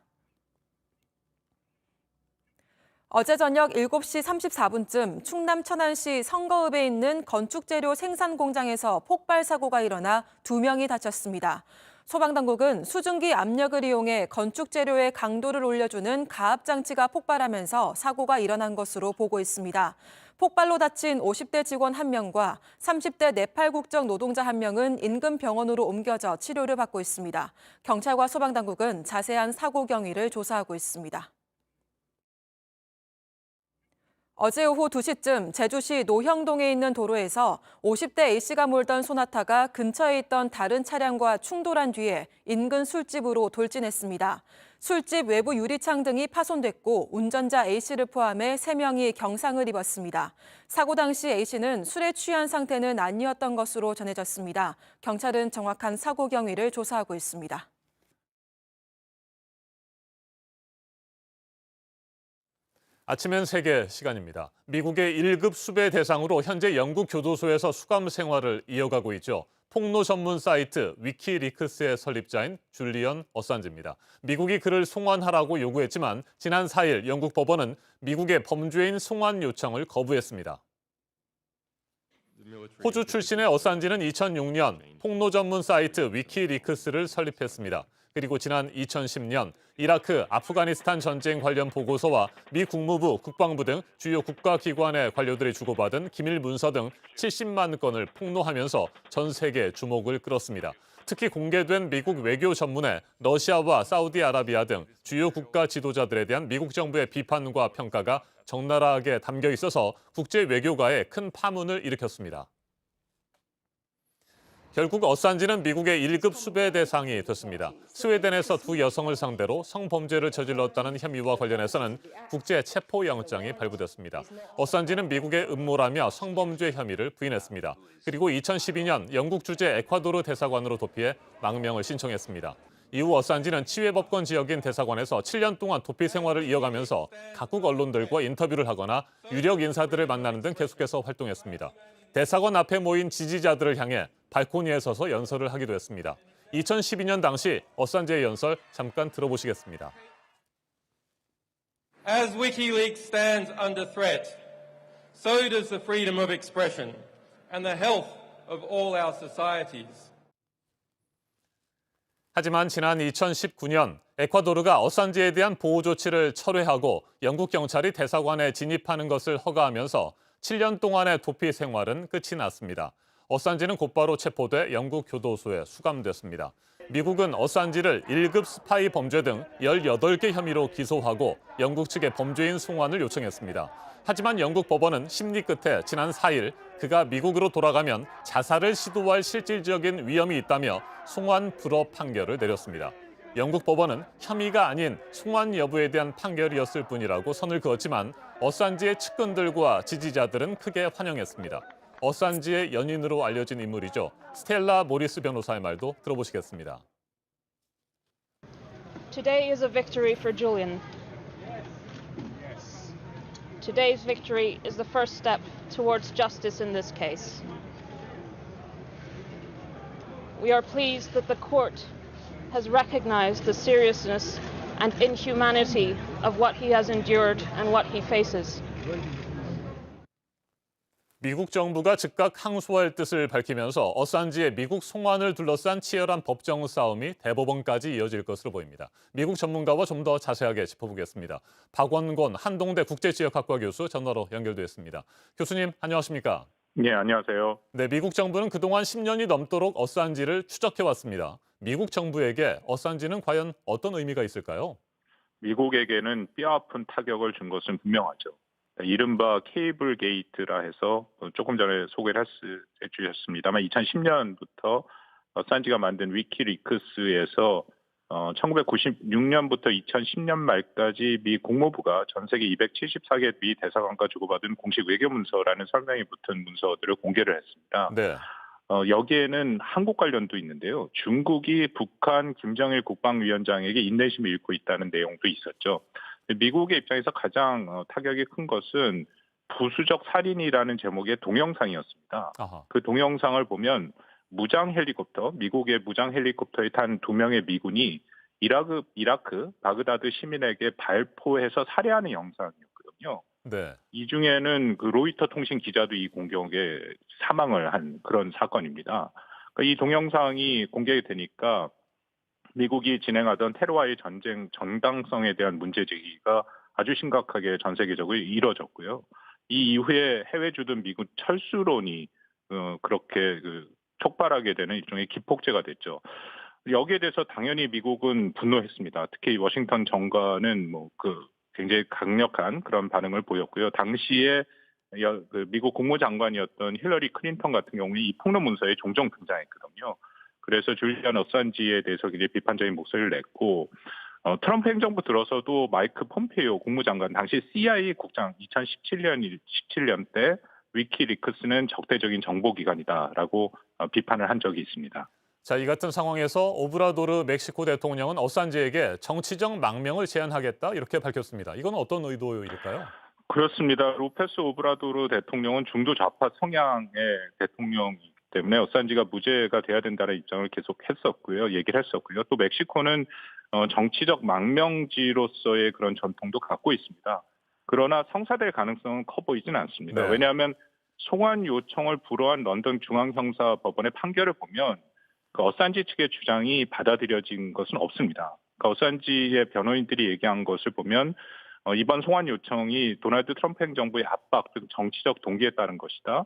어제 저녁 7시 34분쯤 충남 천안시 성거읍에 있는 건축재료 생산 공장에서 폭발 사고가 일어나 2명이 다쳤습니다. 소방당국은 수증기 압력을 이용해 건축재료의 강도를 올려주는 가압장치가 폭발하면서 사고가 일어난 것으로 보고 있습니다. 폭발로 다친 50대 직원 1명과 30대 네팔 국적 노동자 1명은 인근 병원으로 옮겨져 치료를 받고 있습니다. 경찰과 소방당국은 자세한 사고 경위를 조사하고 있습니다. 어제 오후 2시쯤 제주시 노형동에 있는 도로에서 50대 A씨가 몰던 소나타가 근처에 있던 다른 차량과 충돌한 뒤에 인근 술집으로 돌진했습니다. 술집 외부 유리창 등이 파손됐고 운전자 A씨를 포함해 3명이 경상을 입었습니다. 사고 당시 A씨는 술에 취한 상태는 아니었던 것으로 전해졌습니다. 경찰은 정확한 사고 경위를 조사하고 있습니다. 아침엔 세계 시간입니다. 미국의 1급 수배 대상으로 현재 영국 교도소에서 수감 생활을 이어가고 있죠. 폭로 전문 사이트 위키리크스의 설립자인 줄리언 어산지입니다. 미국이 그를 송환하라고 요구했지만 지난 4일 영국 법원은 미국의 범죄인 송환 요청을 거부했습니다. 호주 출신의 어산지는 2006년 폭로 전문 사이트 위키리크스를 설립했습니다. 그리고 지난 2010년 이라크, 아프가니스탄 전쟁 관련 보고서와 미 국무부, 국방부 등 주요 국가기관의 관료들이 주고받은 기밀 문서 등 70만 건을 폭로하면서 전 세계 주목을 끌었습니다. 특히 공개된 미국 외교 전문에 러시아와 사우디아라비아 등 주요 국가 지도자들에 대한 미국 정부의 비판과 평가가 적나라하게 담겨 있어서 국제 외교가에 큰 파문을 일으켰습니다. 결국 어산지는 미국의 1급 수배 대상이 됐습니다. 스웨덴에서 두 여성을 상대로 성범죄를 저질렀다는 혐의와 관련해서는 국제 체포영장이 발부됐습니다. 어산지는 미국의 음모라며 성범죄 혐의를 부인했습니다. 그리고 2012년 영국 주재 에콰도르 대사관으로 도피해 망명을 신청했습니다. 이후 어산지는 치외법권 지역인 대사관에서 7년 동안 도피 생활을 이어가면서 각국 언론들과 인터뷰를 하거나 유력 인사들을 만나는 등 계속해서 활동했습니다. 대사관 앞에 모인 지지자들을 향해 발코니에 서서 연설을 하기도 했습니다. 2012년 당시 어산지의 연설 잠깐 들어보시겠습니다. As WikiLeaks stands under threat, so does the freedom of expression and the health of all our societies. 하지만 지난 2019년 에콰도르가 어산지에 대한 보호 조치를 철회하고 영국 경찰이 대사관에 진입하는 것을 허가하면서 7년 동안의 도피 생활은 끝이 났습니다. 어산지는 곧바로 체포돼 영국 교도소에 수감됐습니다. 미국은 어산지를 1급 스파이 범죄 등 18개 혐의로 기소하고 영국 측에 범죄인 송환을 요청했습니다. 하지만 영국 법원은 심리 끝에 지난 4일 그가 미국으로 돌아가면 자살을 시도할 실질적인 위험이 있다며 송환 불허 판결을 내렸습니다. 영국 법원은 혐의가 아닌 송환 여부에 대한 판결이었을 뿐이라고 선을 그었지만 어산지의 측근들과 지지자들은 크게 환영했습니다. 어산지의 연인으로 알려진 인물이죠. 스텔라 모리스 변호사의 말도 들어보시겠습니다. Today is a victory for Julian. Today's victory is the first step towards justice in this case. We are pleased that the court has recognized the seriousness and inhumanity of what he has endured and what he faces. 미국 정부가 즉각 항소할 뜻을 밝히면서 어산지의 미국 송환을 둘러싼 치열한 법정 싸움이 대법원까지 이어질 것으로 보입니다. 미국 전문가와 좀 더 자세하게 짚어보겠습니다. 박원권 한동대 국제지역학과 교수 전화로 연결돼 있습니다. 교수님 안녕하십니까? 네, 안녕하세요. 네, 미국 정부는 그동안 10년이 넘도록 어산지를 추적해왔습니다. 미국 정부에게 어산지는 과연 어떤 의미가 있을까요? 미국에게는 뼈아픈 타격을 준 것은 분명하죠. 이른바 케이블 게이트라 해서 조금 전에 소개를 해주셨습니다만 2010년부터 어산지가 만든 위키리크스에서 1996년부터 2010년 말까지 미 국무부가 전 세계 274개 미 대사관과 주고받은 공식 외교 문서라는 설명이 붙은 문서들을 공개를 했습니다. 네. 여기에는 한국 관련도 있는데요. 중국이 북한 김정일 국방위원장에게 인내심을 잃고 있다는 내용도 있었죠. 미국의 입장에서 가장 타격이 큰 것은 부수적 살인이라는 제목의 동영상이었습니다. 아하. 그 동영상을 보면 무장 헬리콥터, 미국의 무장 헬리콥터에 탄 2명의 미군이 이라크 바그다드 시민에게 발포해서 살해하는 영상이었거든요. 네. 이 중에는 그 로이터 통신 기자도 이 공격에 사망을 한 그런 사건입니다. 그러니까 이 동영상이 공개되니까 미국이 진행하던 테러와의 전쟁 정당성에 대한 문제 제기가 아주 심각하게 전 세계적으로 이뤄졌고요. 이 이후에 해외 주둔 미국 철수론이 그렇게 촉발하게 되는 일종의 기폭제가 됐죠. 여기에 대해서 당연히 미국은 분노했습니다. 특히 워싱턴 정관은 굉장히 강력한 그런 반응을 보였고요. 당시에 미국 국무장관이었던 힐러리 클린턴 같은 경우는 이 폭로 문서에 종종 등장했거든요. 그래서 줄리안 어산지에 대해서 굉장히 비판적인 목소리를 냈고 트럼프 행정부 들어서도 마이크 폼페이오 국무장관 당시 CIA 국장 2017년 때 위키리크스는 적대적인 정보기관이다라고 비판을 한 적이 있습니다. 자, 이 같은 상황에서 오브라도르 멕시코 대통령은 어산지에게 정치적 망명을 제안하겠다 이렇게 밝혔습니다. 이건 어떤 의도일까요? 그렇습니다. 로페스 오브라도르 대통령은 중도 좌파 성향의 대통령이기 때문에 어산지가 무죄가 돼야 된다는 입장을 계속 얘기를 했었고요. 또 멕시코는 정치적 망명지로서의 그런 전통도 갖고 있습니다. 그러나 성사될 가능성은 커 보이지는 않습니다. 네. 왜냐하면 송환 요청을 불허한 런던 중앙형사법원의 판결을 보면 그 어산지 측의 주장이 받아들여진 것은 없습니다. 그러니까 어산지의 변호인들이 얘기한 것을 보면 이번 송환 요청이 도널드 트럼프 행정부의 압박 등 정치적 동기에 따른 것이다.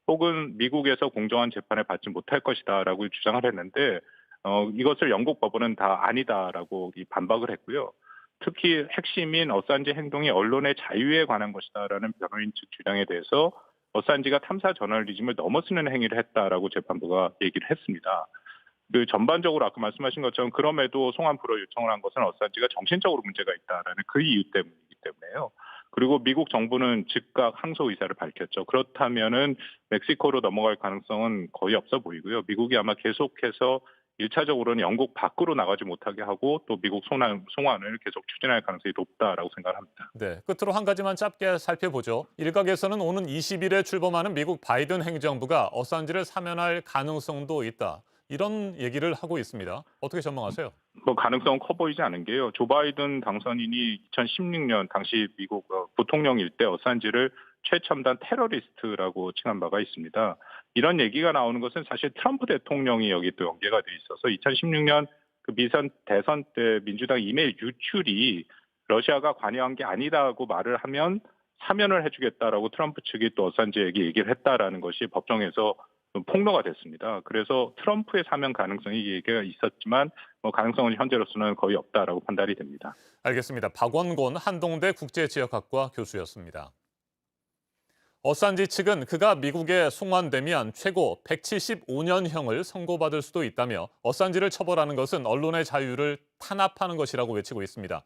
혹은 미국에서 공정한 재판을 받지 못할 것이다라고 주장을 했는데 이것을 영국 법원은 다 아니다라고 반박을 했고요. 특히 핵심인 어산지 행동이 언론의 자유에 관한 것이다라는 변호인 측 주장에 대해서 어산지가 탐사 저널리즘을 넘어서는 행위를 했다라고 재판부가 얘기를 했습니다. 그 전반적으로 아까 말씀하신 것처럼 그럼에도 송환 불허 요청을 한 것은 어산지가 정신적으로 문제가 있다라는 그 이유 때문이기 때문에요. 그리고 미국 정부는 즉각 항소 의사를 밝혔죠. 그렇다면은 멕시코로 넘어갈 가능성은 거의 없어 보이고요. 미국이 아마 계속해서 1차적으로는 영국 밖으로 나가지 못하게 하고 또 미국 송환을 계속 추진할 가능성이 높다라고 생각합니다. 네, 끝으로 한 가지만 짧게 살펴보죠. 일각에서는 오는 20일에 출범하는 미국 바이든 행정부가 어산지를 사면할 가능성도 있다. 이런 얘기를 하고 있습니다. 어떻게 전망하세요? 뭐 가능성은 커 보이지 않은 게요. 조 바이든 당선인이 2016년 당시 미국 부통령일 때 어산지를 최첨단 테러리스트라고 칭한 바가 있습니다. 이런 얘기가 나오는 것은 사실 트럼프 대통령이 여기 또 연계가 돼 있어서 2016년 그 미선 대선 때 민주당 이메일 유출이 러시아가 관여한 게 아니다고 말을 하면 사면을 해주겠다라고 트럼프 측이 또 어산지에게 얘기를 했다라는 것이 법정에서 폭로가 됐습니다. 그래서 트럼프의 사면 가능성이 얘기가 있었지만 가능성은 현재로서는 거의 없다라고 판단이 됩니다. 알겠습니다. 박원곤 한동대 국제지역학과 교수였습니다. 어산지 측은 그가 미국에 송환되면 최고 175년형을 선고받을 수도 있다며 어산지를 처벌하는 것은 언론의 자유를 탄압하는 것이라고 외치고 있습니다.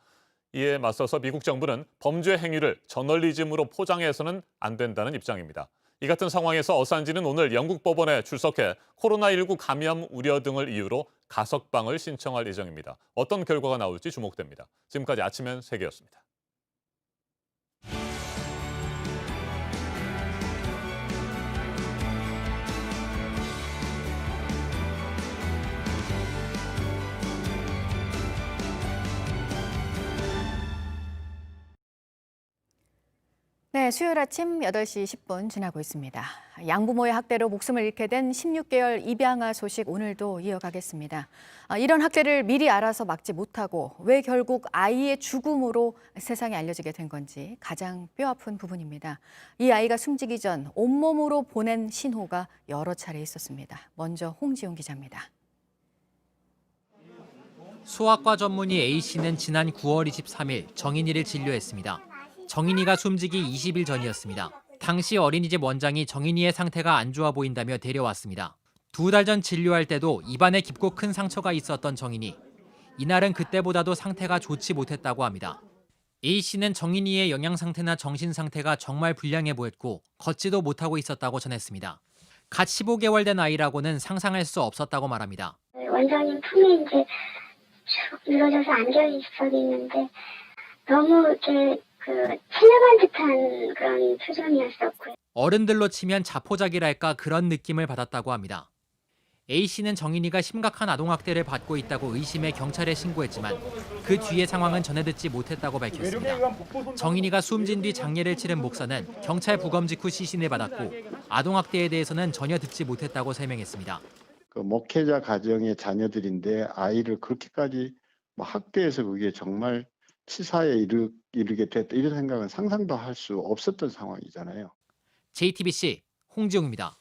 이에 맞서서 미국 정부는 범죄 행위를 저널리즘으로 포장해서는 안 된다는 입장입니다. 이 같은 상황에서 어산지는 오늘 영국 법원에 출석해 코로나19 감염 우려 등을 이유로 가석방을 신청할 예정입니다. 어떤 결과가 나올지 주목됩니다. 지금까지 아침엔 세계였습니다. 네, 수요일 아침 8시 10분 지나고 있습니다. 양부모의 학대로 목숨을 잃게 된 16개월 입양아 소식 오늘도 이어가겠습니다. 이런 학대를 미리 알아서 막지 못하고 왜 결국 아이의 죽음으로 세상에 알려지게 된 건지 가장 뼈아픈 부분입니다. 이 아이가 숨지기 전 온몸으로 보낸 신호가 여러 차례 있었습니다. 먼저 홍지용 기자입니다. 소아과 전문의 A씨는 지난 9월 23일 정인이를 진료했습니다. 정인이가 숨지기 20일 전이었습니다. 당시 어린이집 원장이 정인이의 상태가 안 좋아 보인다며 데려왔습니다. 2달 전 진료할 때도 입안에 깊고 큰 상처가 있었던 정인이. 이날은 그때보다도 상태가 좋지 못했다고 합니다. A씨는 정인이의 영양 상태나 정신 상태가 정말 불량해 보였고 걷지도 못하고 있었다고 전했습니다. 갓 15개월 된 아이라고는 상상할 수 없었다고 말합니다. 원장님 품에 이제 쭉 늘어져서 안겨 있었는데 너무 이렇게 체념한 듯한 그런 표정이었었고요. 어른들로 치면 자포자기랄까 그런 느낌을 받았다고 합니다. A씨는 정인이가 심각한 아동학대를 받고 있다고 의심해 경찰에 신고했지만 그 뒤의 상황은 전해 듣지 못했다고 밝혔습니다. 정인이가 숨진 뒤 장례를 치른 목사는 경찰 부검 직후 시신을 받았고 아동학대에 대해서는 전혀 듣지 못했다고 설명했습니다. 그 목회자 가정의 자녀들인데 아이를 그렇게까지 학대해서 그게 정말 치사에 이르게 됐다 이런 생각은 상상도 할 수 없었던 상황이잖아요. JTBC 홍지용입니다.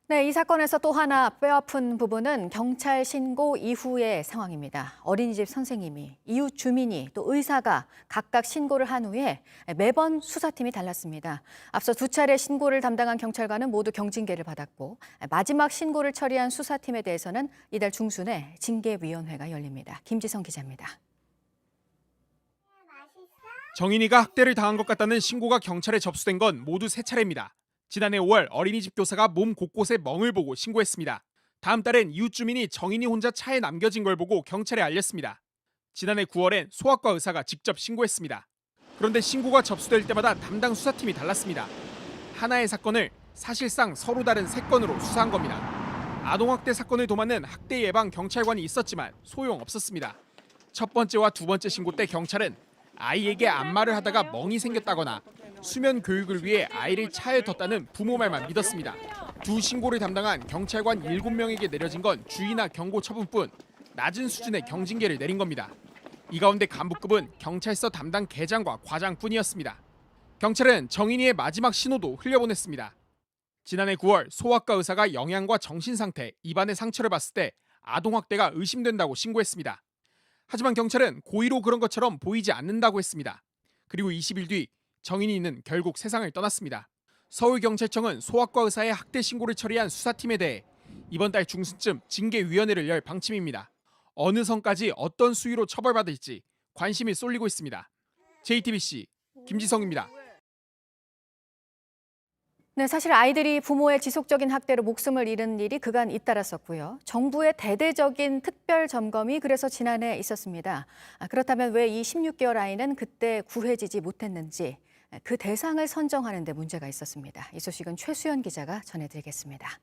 네, 이 사건에서 또 하나 뼈아픈 부분은 경찰 신고 이후의 상황입니다. 어린이집 선생님이, 이웃 주민이, 또 의사가 각각 신고를 한 후에 매번 수사팀이 달랐습니다. 앞서 2차례 신고를 담당한 경찰관은 모두 경징계를 받았고 마지막 신고를 처리한 수사팀에 대해서는 이달 중순에 징계위원회가 열립니다. 김지성 기자입니다. 정인이가 학대를 당한 것 같다는 신고가 경찰에 접수된 건 모두 3차례입니다. 지난해 5월 어린이집 교사가 몸 곳곳에 멍을 보고 신고했습니다. 다음 달엔 이웃 주민이 정인이 혼자 차에 남겨진 걸 보고 경찰에 알렸습니다. 지난해 9월엔 소아과 의사가 직접 신고했습니다. 그런데 신고가 접수될 때마다 담당 수사팀이 달랐습니다. 하나의 사건을 사실상 서로 다른 3건으로 수사한 겁니다. 아동학대 사건을 도맡는 학대 예방 경찰관이 있었지만 소용없었습니다. 첫 번째와 2번째 신고 때 경찰은 아이에게 안마를 하다가 멍이 생겼다거나 수면 교육을 위해 아이를 차에 뒀다는 부모 말만 믿었습니다. 두 신고를 담당한 경찰관 7명에게 내려진 건 주의나 경고 처분뿐 낮은 수준의 경징계를 내린 겁니다. 이 가운데 간부급은 경찰서 담당 계장과 과장뿐이었습니다. 경찰은 정인이의 마지막 신호도 흘려보냈습니다. 지난해 9월 소아과 의사가 영양과 정신 상태, 입안의 상처를 봤을 때 아동학대가 의심된다고 신고했습니다. 하지만 경찰은 고의로 그런 것처럼 보이지 않는다고 했습니다. 그리고 20일 뒤 정인이는 결국 세상을 떠났습니다. 서울경찰청은 소아과 의사의 학대 신고를 처리한 수사팀에 대해 이번 달 중순쯤 징계위원회를 열 방침입니다. 어느 선까지 어떤 수위로 처벌받을지 관심이 쏠리고 있습니다. JTBC 김지성입니다. 네, 사실 아이들이 부모의 지속적인 학대로 목숨을 잃은 일이 그간 잇따랐었고요. 정부의 대대적인 특별 점검이 그래서 지난해 있었습니다. 그렇다면 왜 이 16개월 아이는 그때 구해지지 못했는지 그 대상을 선정하는 데 문제가 있었습니다. 이 소식은 최수연 기자가 전해드리겠습니다.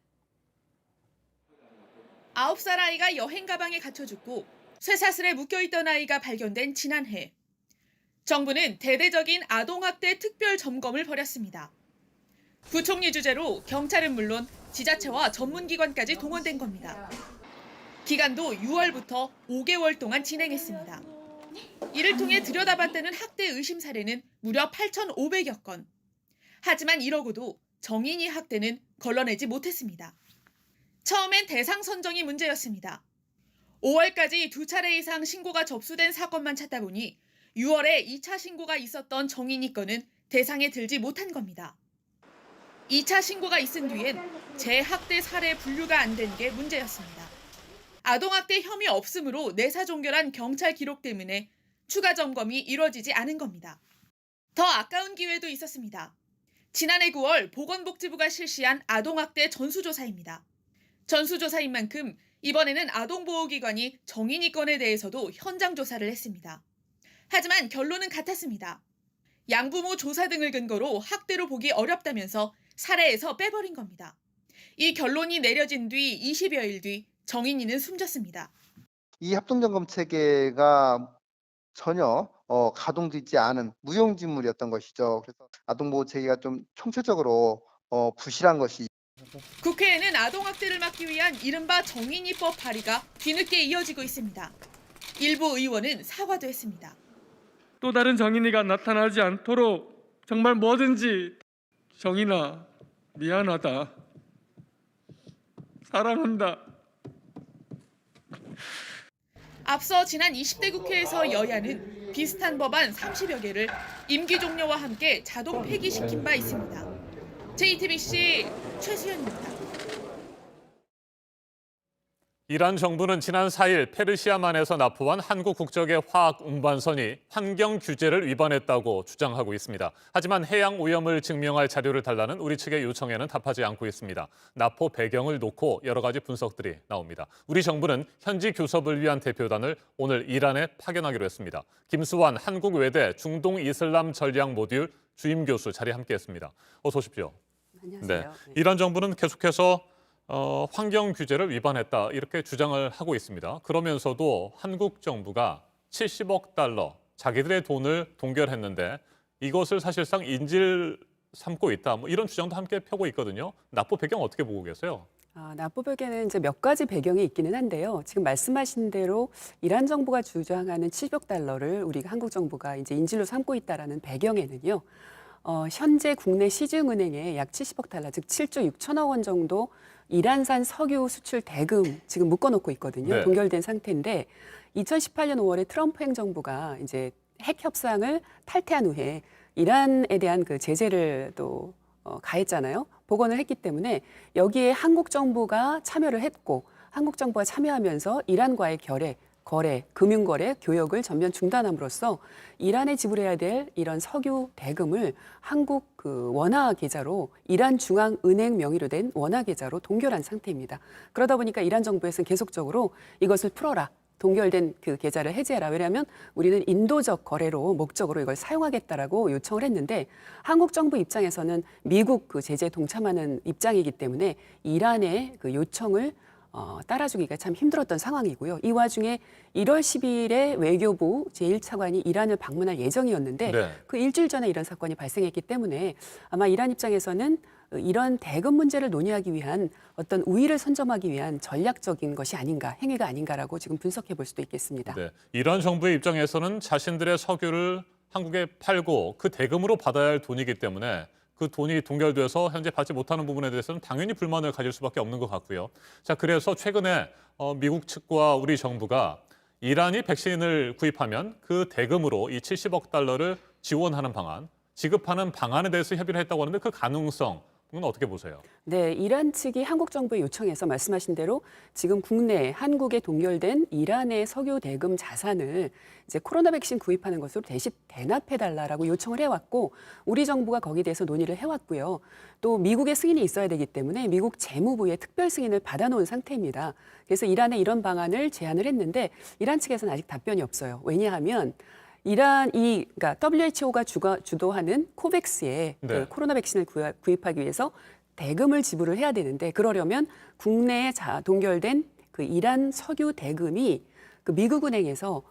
9살 아이가 여행 가방에 갇혀 죽고 쇠사슬에 묶여있던 아이가 발견된 지난해. 정부는 대대적인 아동학대 특별 점검을 벌였습니다. 부총리 주재로 경찰은 물론 지자체와 전문기관까지 동원된 겁니다. 기간도 6월부터 5개월 동안 진행했습니다. 이를 통해 들여다봤다는 학대 의심 사례는 무려 8,500여 건. 하지만 이러고도 정인이 학대는 걸러내지 못했습니다. 처음엔 대상 선정이 문제였습니다. 5월까지 2차례 이상 신고가 접수된 사건만 찾다 보니 6월에 2차 신고가 있었던 정인이 건은 대상에 들지 못한 겁니다. 2차 신고가 있은 뒤엔 재학대 사례 분류가 안 된 게 문제였습니다. 아동학대 혐의 없음으로 내사종결한 경찰 기록 때문에 추가 점검이 이뤄지지 않은 겁니다. 더 아까운 기회도 있었습니다. 지난해 9월 보건복지부가 실시한 아동학대 전수조사입니다. 전수조사인 만큼 이번에는 아동보호기관이 정인이 건에 대해서도 현장 조사를 했습니다. 하지만 결론은 같았습니다. 양부모 조사 등을 근거로 학대로 보기 어렵다면서 사례에서 빼버린 겁니다. 이 결론이 내려진 뒤 20여일 뒤 정인이는 숨졌습니다. 이 합동점검 체계가 전혀 가동되지 않은 무용지물이었던 것이죠. 그래서 아동보호 체계가 좀 총체적으로 부실한 것이. 국회에는 아동학대를 막기 위한 이른바 정인이법 발의가 뒤늦게 이어지고 있습니다. 일부 의원은 사과도 했습니다. 또 다른 정인이가 나타나지 않도록 정말 뭐든지 정인아 미안하다. 사랑한다. 앞서 지난 20대 국회에서 여야는 비슷한 법안 30여 개를 임기 종료와 함께 자동 폐기시킨 바 있습니다. JTBC 최수연입니다. 이란 정부는 지난 4일 페르시아만에서 납포한 한국 국적의 화학 운반선이 환경 규제를 위반했다고 주장하고 있습니다. 하지만 해양 오염을 증명할 자료를 달라는 우리 측의 요청에는 답하지 않고 있습니다. 납포 배경을 놓고 여러 가지 분석들이 나옵니다. 우리 정부는 현지 교섭을 위한 대표단을 오늘 이란에 파견하기로 했습니다. 김수환 한국외대 중동 이슬람 전략 모듈 주임 교수 자리에 함께했습니다. 어서 오십시오. 안녕하세요. 네, 이란 정부는 계속해서 환경 규제를 위반했다 이렇게 주장을 하고 있습니다. 그러면서도 한국 정부가 70억 달러 자기들의 돈을 동결했는데 이것을 사실상 인질 삼고 있다. 뭐 이런 주장도 함께 펴고 있거든요. 납포 배경 어떻게 보고 계세요? 납포 배경에는 이제 몇 가지 배경이 있기는 한데요. 지금 말씀하신 대로 이란 정부가 주장하는 70억 달러를 우리 한국 정부가 이제 인질로 삼고 있다라는 배경에는요. 현재 국내 시중은행에 약 70억 달러, 즉 7조 6천억 원 정도 이란산 석유 수출 대금 지금 묶어놓고 있거든요. 네. 동결된 상태인데 2018년 5월에 트럼프 행정부가 이제 핵 협상을 탈퇴한 후에 이란에 대한 그 제재를 또 가했잖아요. 복원을 했기 때문에 여기에 한국 정부가 참여를 했고 한국 정부가 참여하면서 이란과의 거래, 금융거래, 교역을 전면 중단함으로써 이란에 지불해야 될 이런 석유 대금을 한국 그 원화 계좌로 이란 중앙은행 명의로 된 원화 계좌로 동결한 상태입니다. 그러다 보니까 이란 정부에서는 계속적으로 이것을 풀어라. 동결된 그 계좌를 해제해라. 왜냐하면 우리는 인도적 거래로 목적으로 이걸 사용하겠다라고 요청을 했는데 한국 정부 입장에서는 미국 그 제재에 동참하는 입장이기 때문에 이란의 그 요청을 따라주기가 참 힘들었던 상황이고요. 이 와중에 1월 10일에 외교부 제1차관이 이란을 방문할 예정이었는데 네. 그 일주일 전에 이런 사건이 발생했기 때문에 아마 이란 입장에서는 이런 대금 문제를 논의하기 위한 어떤 우위를 선점하기 위한 전략적인 것이 아닌가, 행위가 아닌가라고 지금 분석해 볼 수도 있겠습니다. 네. 이란 정부의 입장에서는 자신들의 석유를 한국에 팔고 그 대금으로 받아야 할 돈이기 때문에 그 돈이 동결돼서 현재 받지 못하는 부분에 대해서는 당연히 불만을 가질 수밖에 없는 것 같고요. 자, 그래서 최근에 미국 측과 우리 정부가 이란이 백신을 구입하면 그 대금으로 이 70억 달러를 지원하는 방안, 지급하는 방안에 대해서 협의를 했다고 하는데 그 가능성은 어떻게 보세요? 네, 이란 측이 한국 정부에 요청해서 말씀하신 대로 지금 국내 한국에 동결된 이란의 석유 대금 자산을 이제 코로나 백신 구입하는 것으로 대신 대납해달라라고 요청을 해왔고 우리 정부가 거기에 대해서 논의를 해왔고요. 또 미국의 승인이 있어야 되기 때문에 미국 재무부의 특별 승인을 받아놓은 상태입니다. 그래서 이란에 이런 방안을 제안을 했는데 이란 측에서는 아직 답변이 없어요. 왜냐하면 그러니까 WHO가 주도하는 코백스에 네. 그 코로나 백신을 구입하기 위해서 대금을 지불을 해야 되는데 그러려면 국내에 동결된 그 이란 석유 대금이 그 미국은행에서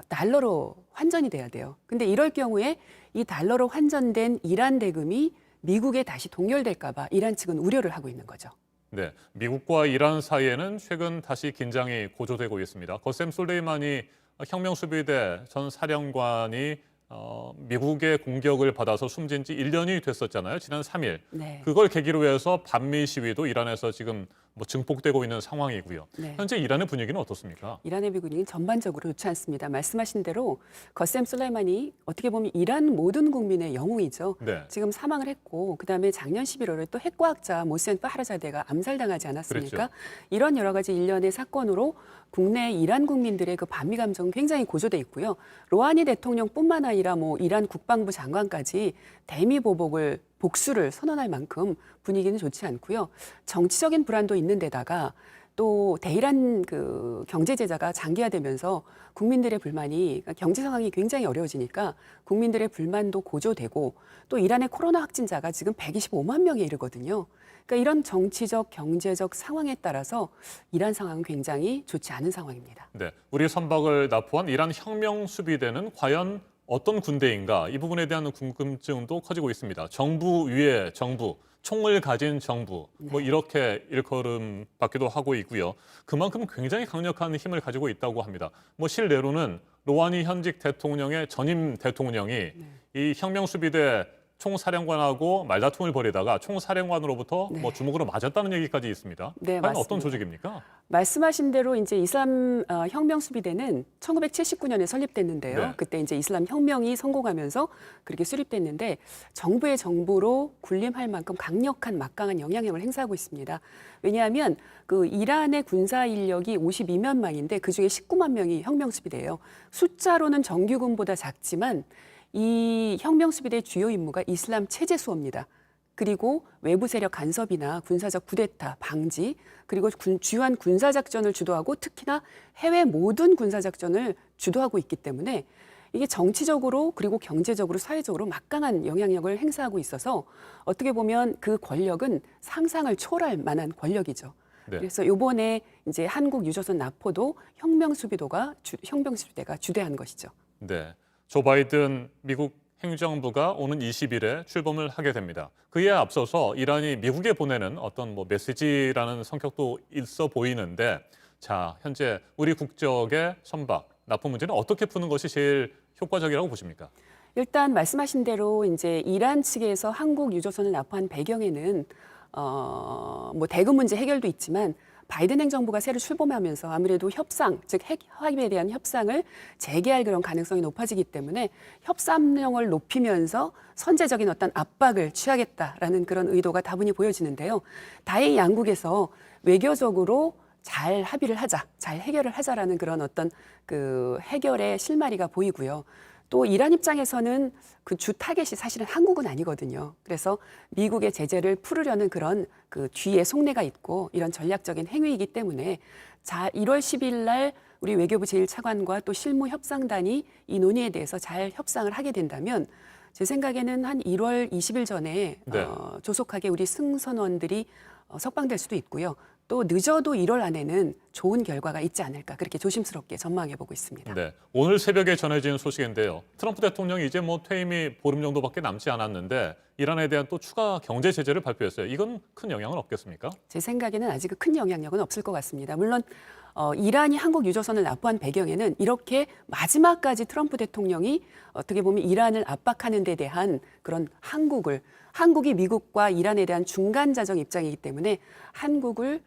달러로 환전이 돼야 돼요. 근데 이럴 경우에 이 달러로 환전된 이란 대금이 미국에 다시 동결될까 봐 이란 측은 우려를 하고 있는 거죠. 네, 미국과 이란 사이에는 최근 다시 긴장이 고조되고 있습니다. 거셈 솔레이마니 혁명수비대 전 사령관이 미국의 공격을 받아서 숨진 지 1년이 됐었잖아요. 지난 3일. 네. 그걸 계기로 해서 반미 시위도 이란에서 지금 증폭되고 있는 상황이고요. 네. 현재 이란의 분위기는 어떻습니까? 이란의 분위기는 전반적으로 좋지 않습니다. 말씀하신 대로 거셈 솔레이마니 어떻게 보면 이란 모든 국민의 영웅이죠. 네. 지금 사망을 했고 그다음에 작년 11월에 또 핵과학자 모센 파하라자데가 암살당하지 않았습니까? 그랬죠. 이런 여러 가지 일련의 사건으로 국내 이란 국민들의 그 반미 감정은 굉장히 고조돼 있고요. 로하니 대통령뿐만 아니라 이란 국방부 장관까지 대미 보복을 복수를 선언할 만큼 분위기는 좋지 않고요. 정치적인 불안도 있는 데다가 또 대이란 그 경제 제재가 장기화되면서 국민들의 불만이 그러니까 경제 상황이 굉장히 어려워지니까 국민들의 불만도 고조되고 또 이란의 코로나 확진자가 지금 125만 명에 이르거든요. 그러니까 이런 정치적, 경제적 상황에 따라서 이란 상황은 굉장히 좋지 않은 상황입니다. 네, 우리 선박을 납포한 이란 혁명 수비대는 과연 어떤 군대인가? 이 부분에 대한 궁금증도 커지고 있습니다. 정부 위에 정부, 총을 가진 정부, 이렇게 일컬음 받기도 하고 있고요. 그만큼 굉장히 강력한 힘을 가지고 있다고 합니다. 실례로는 로하니 현직 대통령의 전임 대통령이 이 혁명 수비대 총사령관하고 말다툼을 벌이다가 총사령관으로부터 주먹으로 맞았다는 얘기까지 있습니다. 네, 과연 어떤 맞습니다. 조직입니까? 말씀하신 대로 이제 이슬람 혁명 수비대는 1979년에 설립됐는데요. 네. 그때 이제 이슬람 혁명이 성공하면서 그렇게 수립됐는데 정부의 정부로 군림할 만큼 강력한 막강한 영향력을 행사하고 있습니다. 왜냐하면 그 이란의 군사 인력이 52만 명인데 그중에 19만 명이 혁명 수비대예요. 숫자로는 정규군보다 작지만 이 혁명 수비대의 주요 임무가 이슬람 체제 수호입니다. 그리고 외부 세력 간섭이나 군사적 쿠데타 방지, 그리고 주요한 군사작전을 주도하고 특히나 해외 모든 군사작전을 주도하고 있기 때문에 이게 정치적으로 그리고 경제적으로 사회적으로 막강한 영향력을 행사하고 있어서 어떻게 보면 그 권력은 상상을 초월할 만한 권력이죠. 네. 그래서 이번에 이제 한국 유조선 납포도 혁명 수비대가 주대한 것이죠. 네. 조 바이든 미국 행정부가 오는 20일에 출범을 하게 됩니다. 그에 앞서서 이란이 미국에 보내는 어떤 메시지라는 성격도 있어 보이는데, 자, 현재 우리 국적의 선박 납포 문제는 어떻게 푸는 것이 제일 효과적이라고 보십니까? 일단 말씀하신 대로 이제 이란 측에서 한국 유조선을 납포한 배경에는 대금 문제 해결도 있지만 바이든 행정부가 새로 출범하면서 아무래도 협상, 즉 핵 합의에 대한 협상을 재개할 그런 가능성이 높아지기 때문에 협상력을 높이면서 선제적인 어떤 압박을 취하겠다라는 그런 의도가 다분히 보여지는데요. 다행히 양국에서 외교적으로 잘 합의를 하자, 잘 해결을 하자라는 그런 어떤 그 해결의 실마리가 보이고요. 또 이란 입장에서는 그 주 타겟이 사실은 한국은 아니거든요. 그래서 미국의 제재를 풀으려는 그런 그 뒤에 속내가 있고 이런 전략적인 행위이기 때문에 1월 10일 날 우리 외교부 제1차관과 또 실무협상단이 이 논의에 대해서 잘 협상을 하게 된다면 제 생각에는 한 1월 20일 전에 네. 조속하게 우리 승선원들이 석방될 수도 있고요. 또 늦어도 1월 안에는 좋은 결과가 있지 않을까 그렇게 조심스럽게 전망해보고 있습니다. 네, 오늘 새벽에 전해진 소식인데요. 트럼프 대통령이 이제 퇴임이 보름 정도밖에 남지 않았는데 이란에 대한 또 추가 경제 제재를 발표했어요. 이건 큰 영향은 없겠습니까? 제 생각에는 아직 큰 영향력은 없을 것 같습니다. 물론 이란이 한국 유조선을 납부한 배경에는 이렇게 마지막까지 트럼프 대통령이 어떻게 보면 이란을 압박하는 데 대한 그런 한국이 미국과 이란에 대한 중간 자정 입장이기 때문에 한국을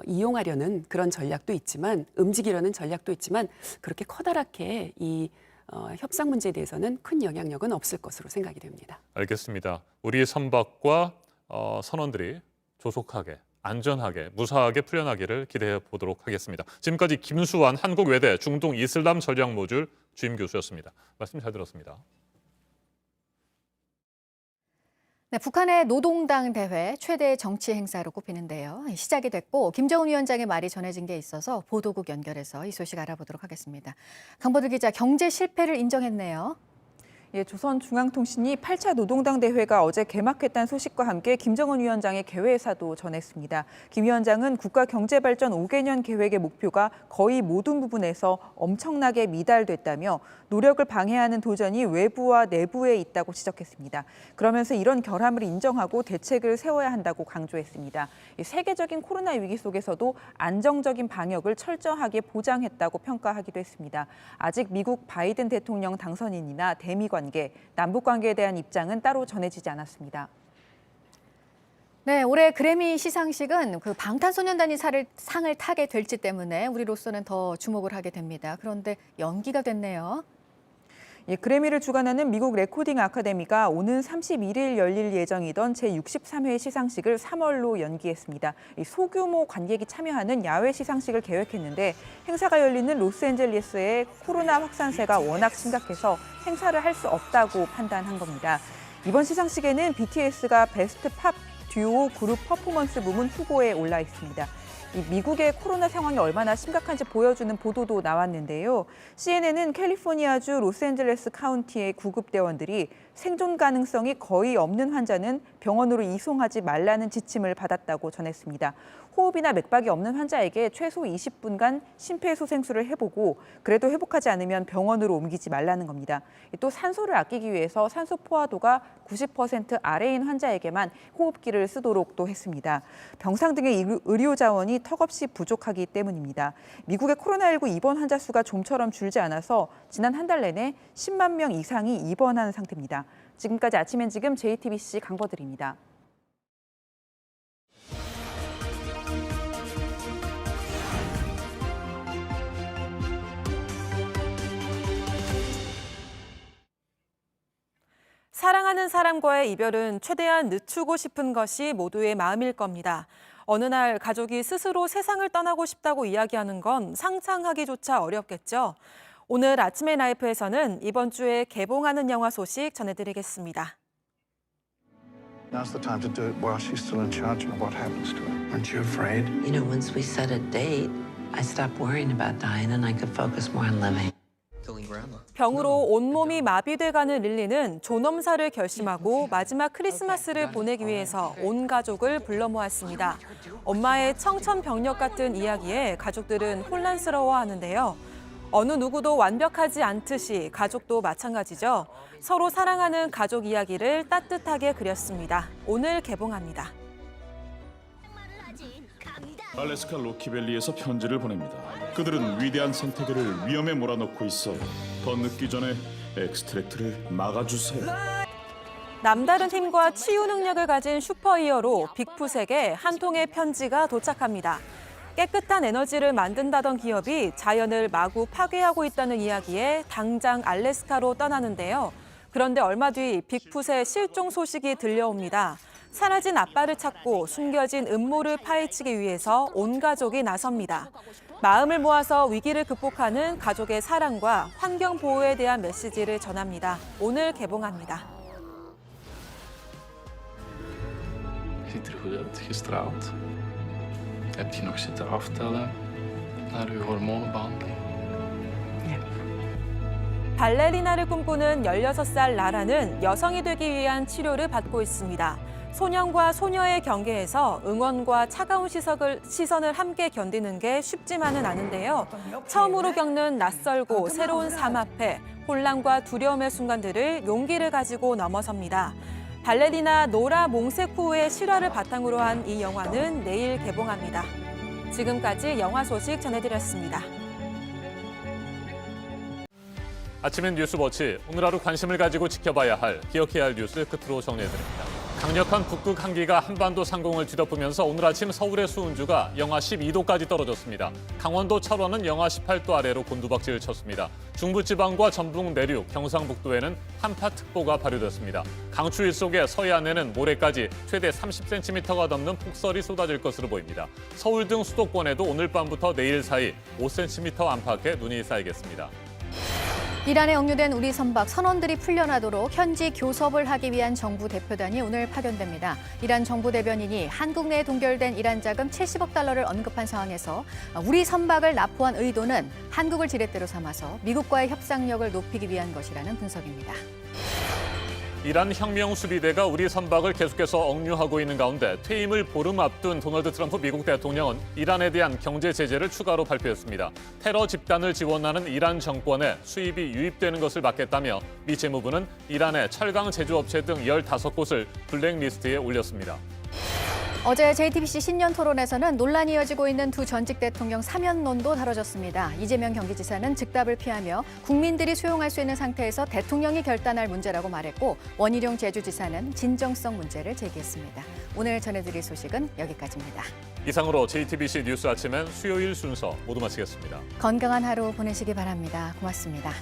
이용하려는 그런 전략도 있지만 움직이려는 전략도 있지만 그렇게 커다랗게 이 협상 문제에 대해서는 큰 영향력은 없을 것으로 생각이 됩니다. 알겠습니다. 우리 선박과 선원들이 조속하게 안전하게 무사하게 풀려나기를 기대해 보도록 하겠습니다. 지금까지 김수환 한국외대 중동 이슬람 전략 모듈 주임 교수였습니다. 말씀 잘 들었습니다. 네, 북한의 노동당 대회 최대 정치 행사로 꼽히는데요. 시작이 됐고 김정은 위원장의 말이 전해진 게 있어서 보도국 연결해서 이 소식 알아보도록 하겠습니다. 강보들 기자, 경제 실패를 인정했네요. 예, 조선중앙통신이 8차 노동당 대회가 어제 개막했다는 소식과 함께 김정은 위원장의 개회사도 전했습니다. 김 위원장은 국가 경제발전 5개년 계획의 목표가 거의 모든 부분에서 엄청나게 미달됐다며 노력을 방해하는 도전이 외부와 내부에 있다고 지적했습니다. 그러면서 이런 결함을 인정하고 대책을 세워야 한다고 강조했습니다. 세계적인 코로나 위기 속에서도 안정적인 방역을 철저하게 보장했다고 평가하기도 했습니다. 아직 미국 바이든 대통령 당선인이나 대미 관계, 남북 관계에 대한 입장은 따로 전해지지 않았습니다. 네, 올해 그래미 시상식은 그 방탄소년단이 상을 타게 될지 때문에 우리로서는 더 주목을 하게 됩니다. 그런데 연기가 됐네요. 예, 그래미를 주관하는 미국 레코딩 아카데미가 오는 31일 열릴 예정이던 제63회 시상식을 3월로 연기했습니다. 소규모 관객이 참여하는 야외 시상식을 계획했는데 행사가 열리는 로스앤젤레스의 코로나 확산세가 워낙 심각해서 행사를 할 수 없다고 판단한 겁니다. 이번 시상식에는 BTS가 베스트 팝 듀오 그룹 퍼포먼스 부문 후보에 올라 있습니다. 미국의 코로나 상황이 얼마나 심각한지 보여주는 보도도 나왔는데요. CNN은 캘리포니아주 로스앤젤레스 카운티의 구급대원들이 생존 가능성이 거의 없는 환자는 병원으로 이송하지 말라는 지침을 받았다고 전했습니다. 호흡이나 맥박이 없는 환자에게 최소 20분간 심폐소생술을 해보고 그래도 회복하지 않으면 병원으로 옮기지 말라는 겁니다. 또 산소를 아끼기 위해서 산소 포화도가 90% 아래인 환자에게만 호흡기를 쓰도록 또 했습니다. 병상 등의 의료 자원이 턱없이 부족하기 때문입니다. 미국의 코로나19 입원 환자 수가 좀처럼 줄지 않아서 지난 한 달 내내 10만 명 이상이 입원한 상태입니다. 지금까지 아침 엔지금 JTBC 강보들입니다. 사랑하는 사람과의 이별은 최대한 늦추고 싶은 것이 모두의 마음일 겁니다. 어느 날 가족이 스스로 세상을 떠나고 싶다고 이야기하는 건 상상하기조차 어렵겠죠. 오늘 아침의 라이프에서는 이번 주에 개봉하는 영화 소식 전해드리겠습니다. Now's the time to do it while she's still in charge of what happens to her. Aren't you afraid? You know, once we set a date, I stopped worrying about dying and I could focus more on living. 병으로 온몸이 마비돼가는 릴리는 존엄사를 결심하고 마지막 크리스마스를 보내기 위해서 온 가족을 불러 모았습니다. 엄마의 청천벽력 같은 이야기에 가족들은 혼란스러워하는데요. 어느 누구도 완벽하지 않듯이 가족도 마찬가지죠. 서로 사랑하는 가족 이야기를 따뜻하게 그렸습니다. 오늘 개봉합니다. 알래스카 로키밸리에서 편지를 보냅니다. 그들은 위대한 생태계를 위험에 몰아넣고 있어 더 늦기 전에 엑스트랙트를 막아주세요. 남다른 힘과 치유 능력을 가진 슈퍼히어로 빅풋에게 한 통의 편지가 도착합니다. 깨끗한 에너지를 만든다던 기업이 자연을 마구 파괴하고 있다는 이야기에 당장 알래스카로 떠나는데요. 그런데 얼마 뒤 빅풋의 실종 소식이 들려옵니다. 사라진 아빠를 찾고 숨겨진 음모를 파헤치기 위해서 온 가족이 나섭니다. 마음을 모아서 위기를 극복하는 가족의 사랑과 환경 보호에 대한 메시지를 전합니다. 오늘 개봉합니다. Ziet er goed uit, gestraald. Heb je nog zitten aftellen naar uw hormonenbehandeling? 발레리나를 꿈꾸는 16살 라라는 여성이 되기 위한 치료를 받고 있습니다. 소년과 소녀의 경계에서 응원과 차가운 시선을 함께 견디는 게 쉽지만은 않은데요. 처음으로 겪는 낯설고 새로운 삶 앞에 혼란과 두려움의 순간들을 용기를 가지고 넘어섭니다. 발레리나 노라 몽세코우의 실화를 바탕으로 한 이 영화는 내일 개봉합니다. 지금까지 영화 소식 전해드렸습니다. 아침엔 뉴스워치, 오늘 하루 관심을 가지고 지켜봐야 할, 기억해야 할 뉴스 끝으로 정리해드립니다. 강력한 북극 한기가 한반도 상공을 뒤덮으면서 오늘 아침 서울의 수온주가 영하 12도까지 떨어졌습니다. 강원도 철원은 영하 18도 아래로 곤두박질을 쳤습니다. 중부지방과 전북 내륙, 경상북도에는 한파특보가 발효됐습니다. 강추위 속에 서해안에는 모레까지 최대 30cm가 넘는 폭설이 쏟아질 것으로 보입니다. 서울 등 수도권에도 오늘 밤부터 내일 사이 5cm 안팎의 눈이 쌓이겠습니다. 이란에 억류된 우리 선박 선원들이 풀려나도록 현지 교섭을 하기 위한 정부 대표단이 오늘 파견됩니다. 이란 정부 대변인이 한국 내에 동결된 이란 자금 70억 달러를 언급한 상황에서 우리 선박을 납포한 의도는 한국을 지렛대로 삼아서 미국과의 협상력을 높이기 위한 것이라는 분석입니다. 이란 혁명수비대가 우리 선박을 계속해서 억류하고 있는 가운데 퇴임을 보름 앞둔 도널드 트럼프 미국 대통령은 이란에 대한 경제 제재를 추가로 발표했습니다. 테러 집단을 지원하는 이란 정권에 수입이 유입되는 것을 막겠다며 미 재무부는 이란의 철강 제조업체 등 15곳을 블랙리스트에 올렸습니다. 어제 JTBC 신년 토론에서는 논란이 이어지고 있는 두 전직 대통령 사면론도 다뤄졌습니다. 이재명 경기지사는 즉답을 피하며 국민들이 수용할 수 있는 상태에서 대통령이 결단할 문제라고 말했고, 원희룡 제주지사는 진정성 문제를 제기했습니다. 오늘 전해드릴 소식은 여기까지입니다. 이상으로 JTBC 뉴스 아침엔 수요일 순서 모두 마치겠습니다. 건강한 하루 보내시기 바랍니다. 고맙습니다.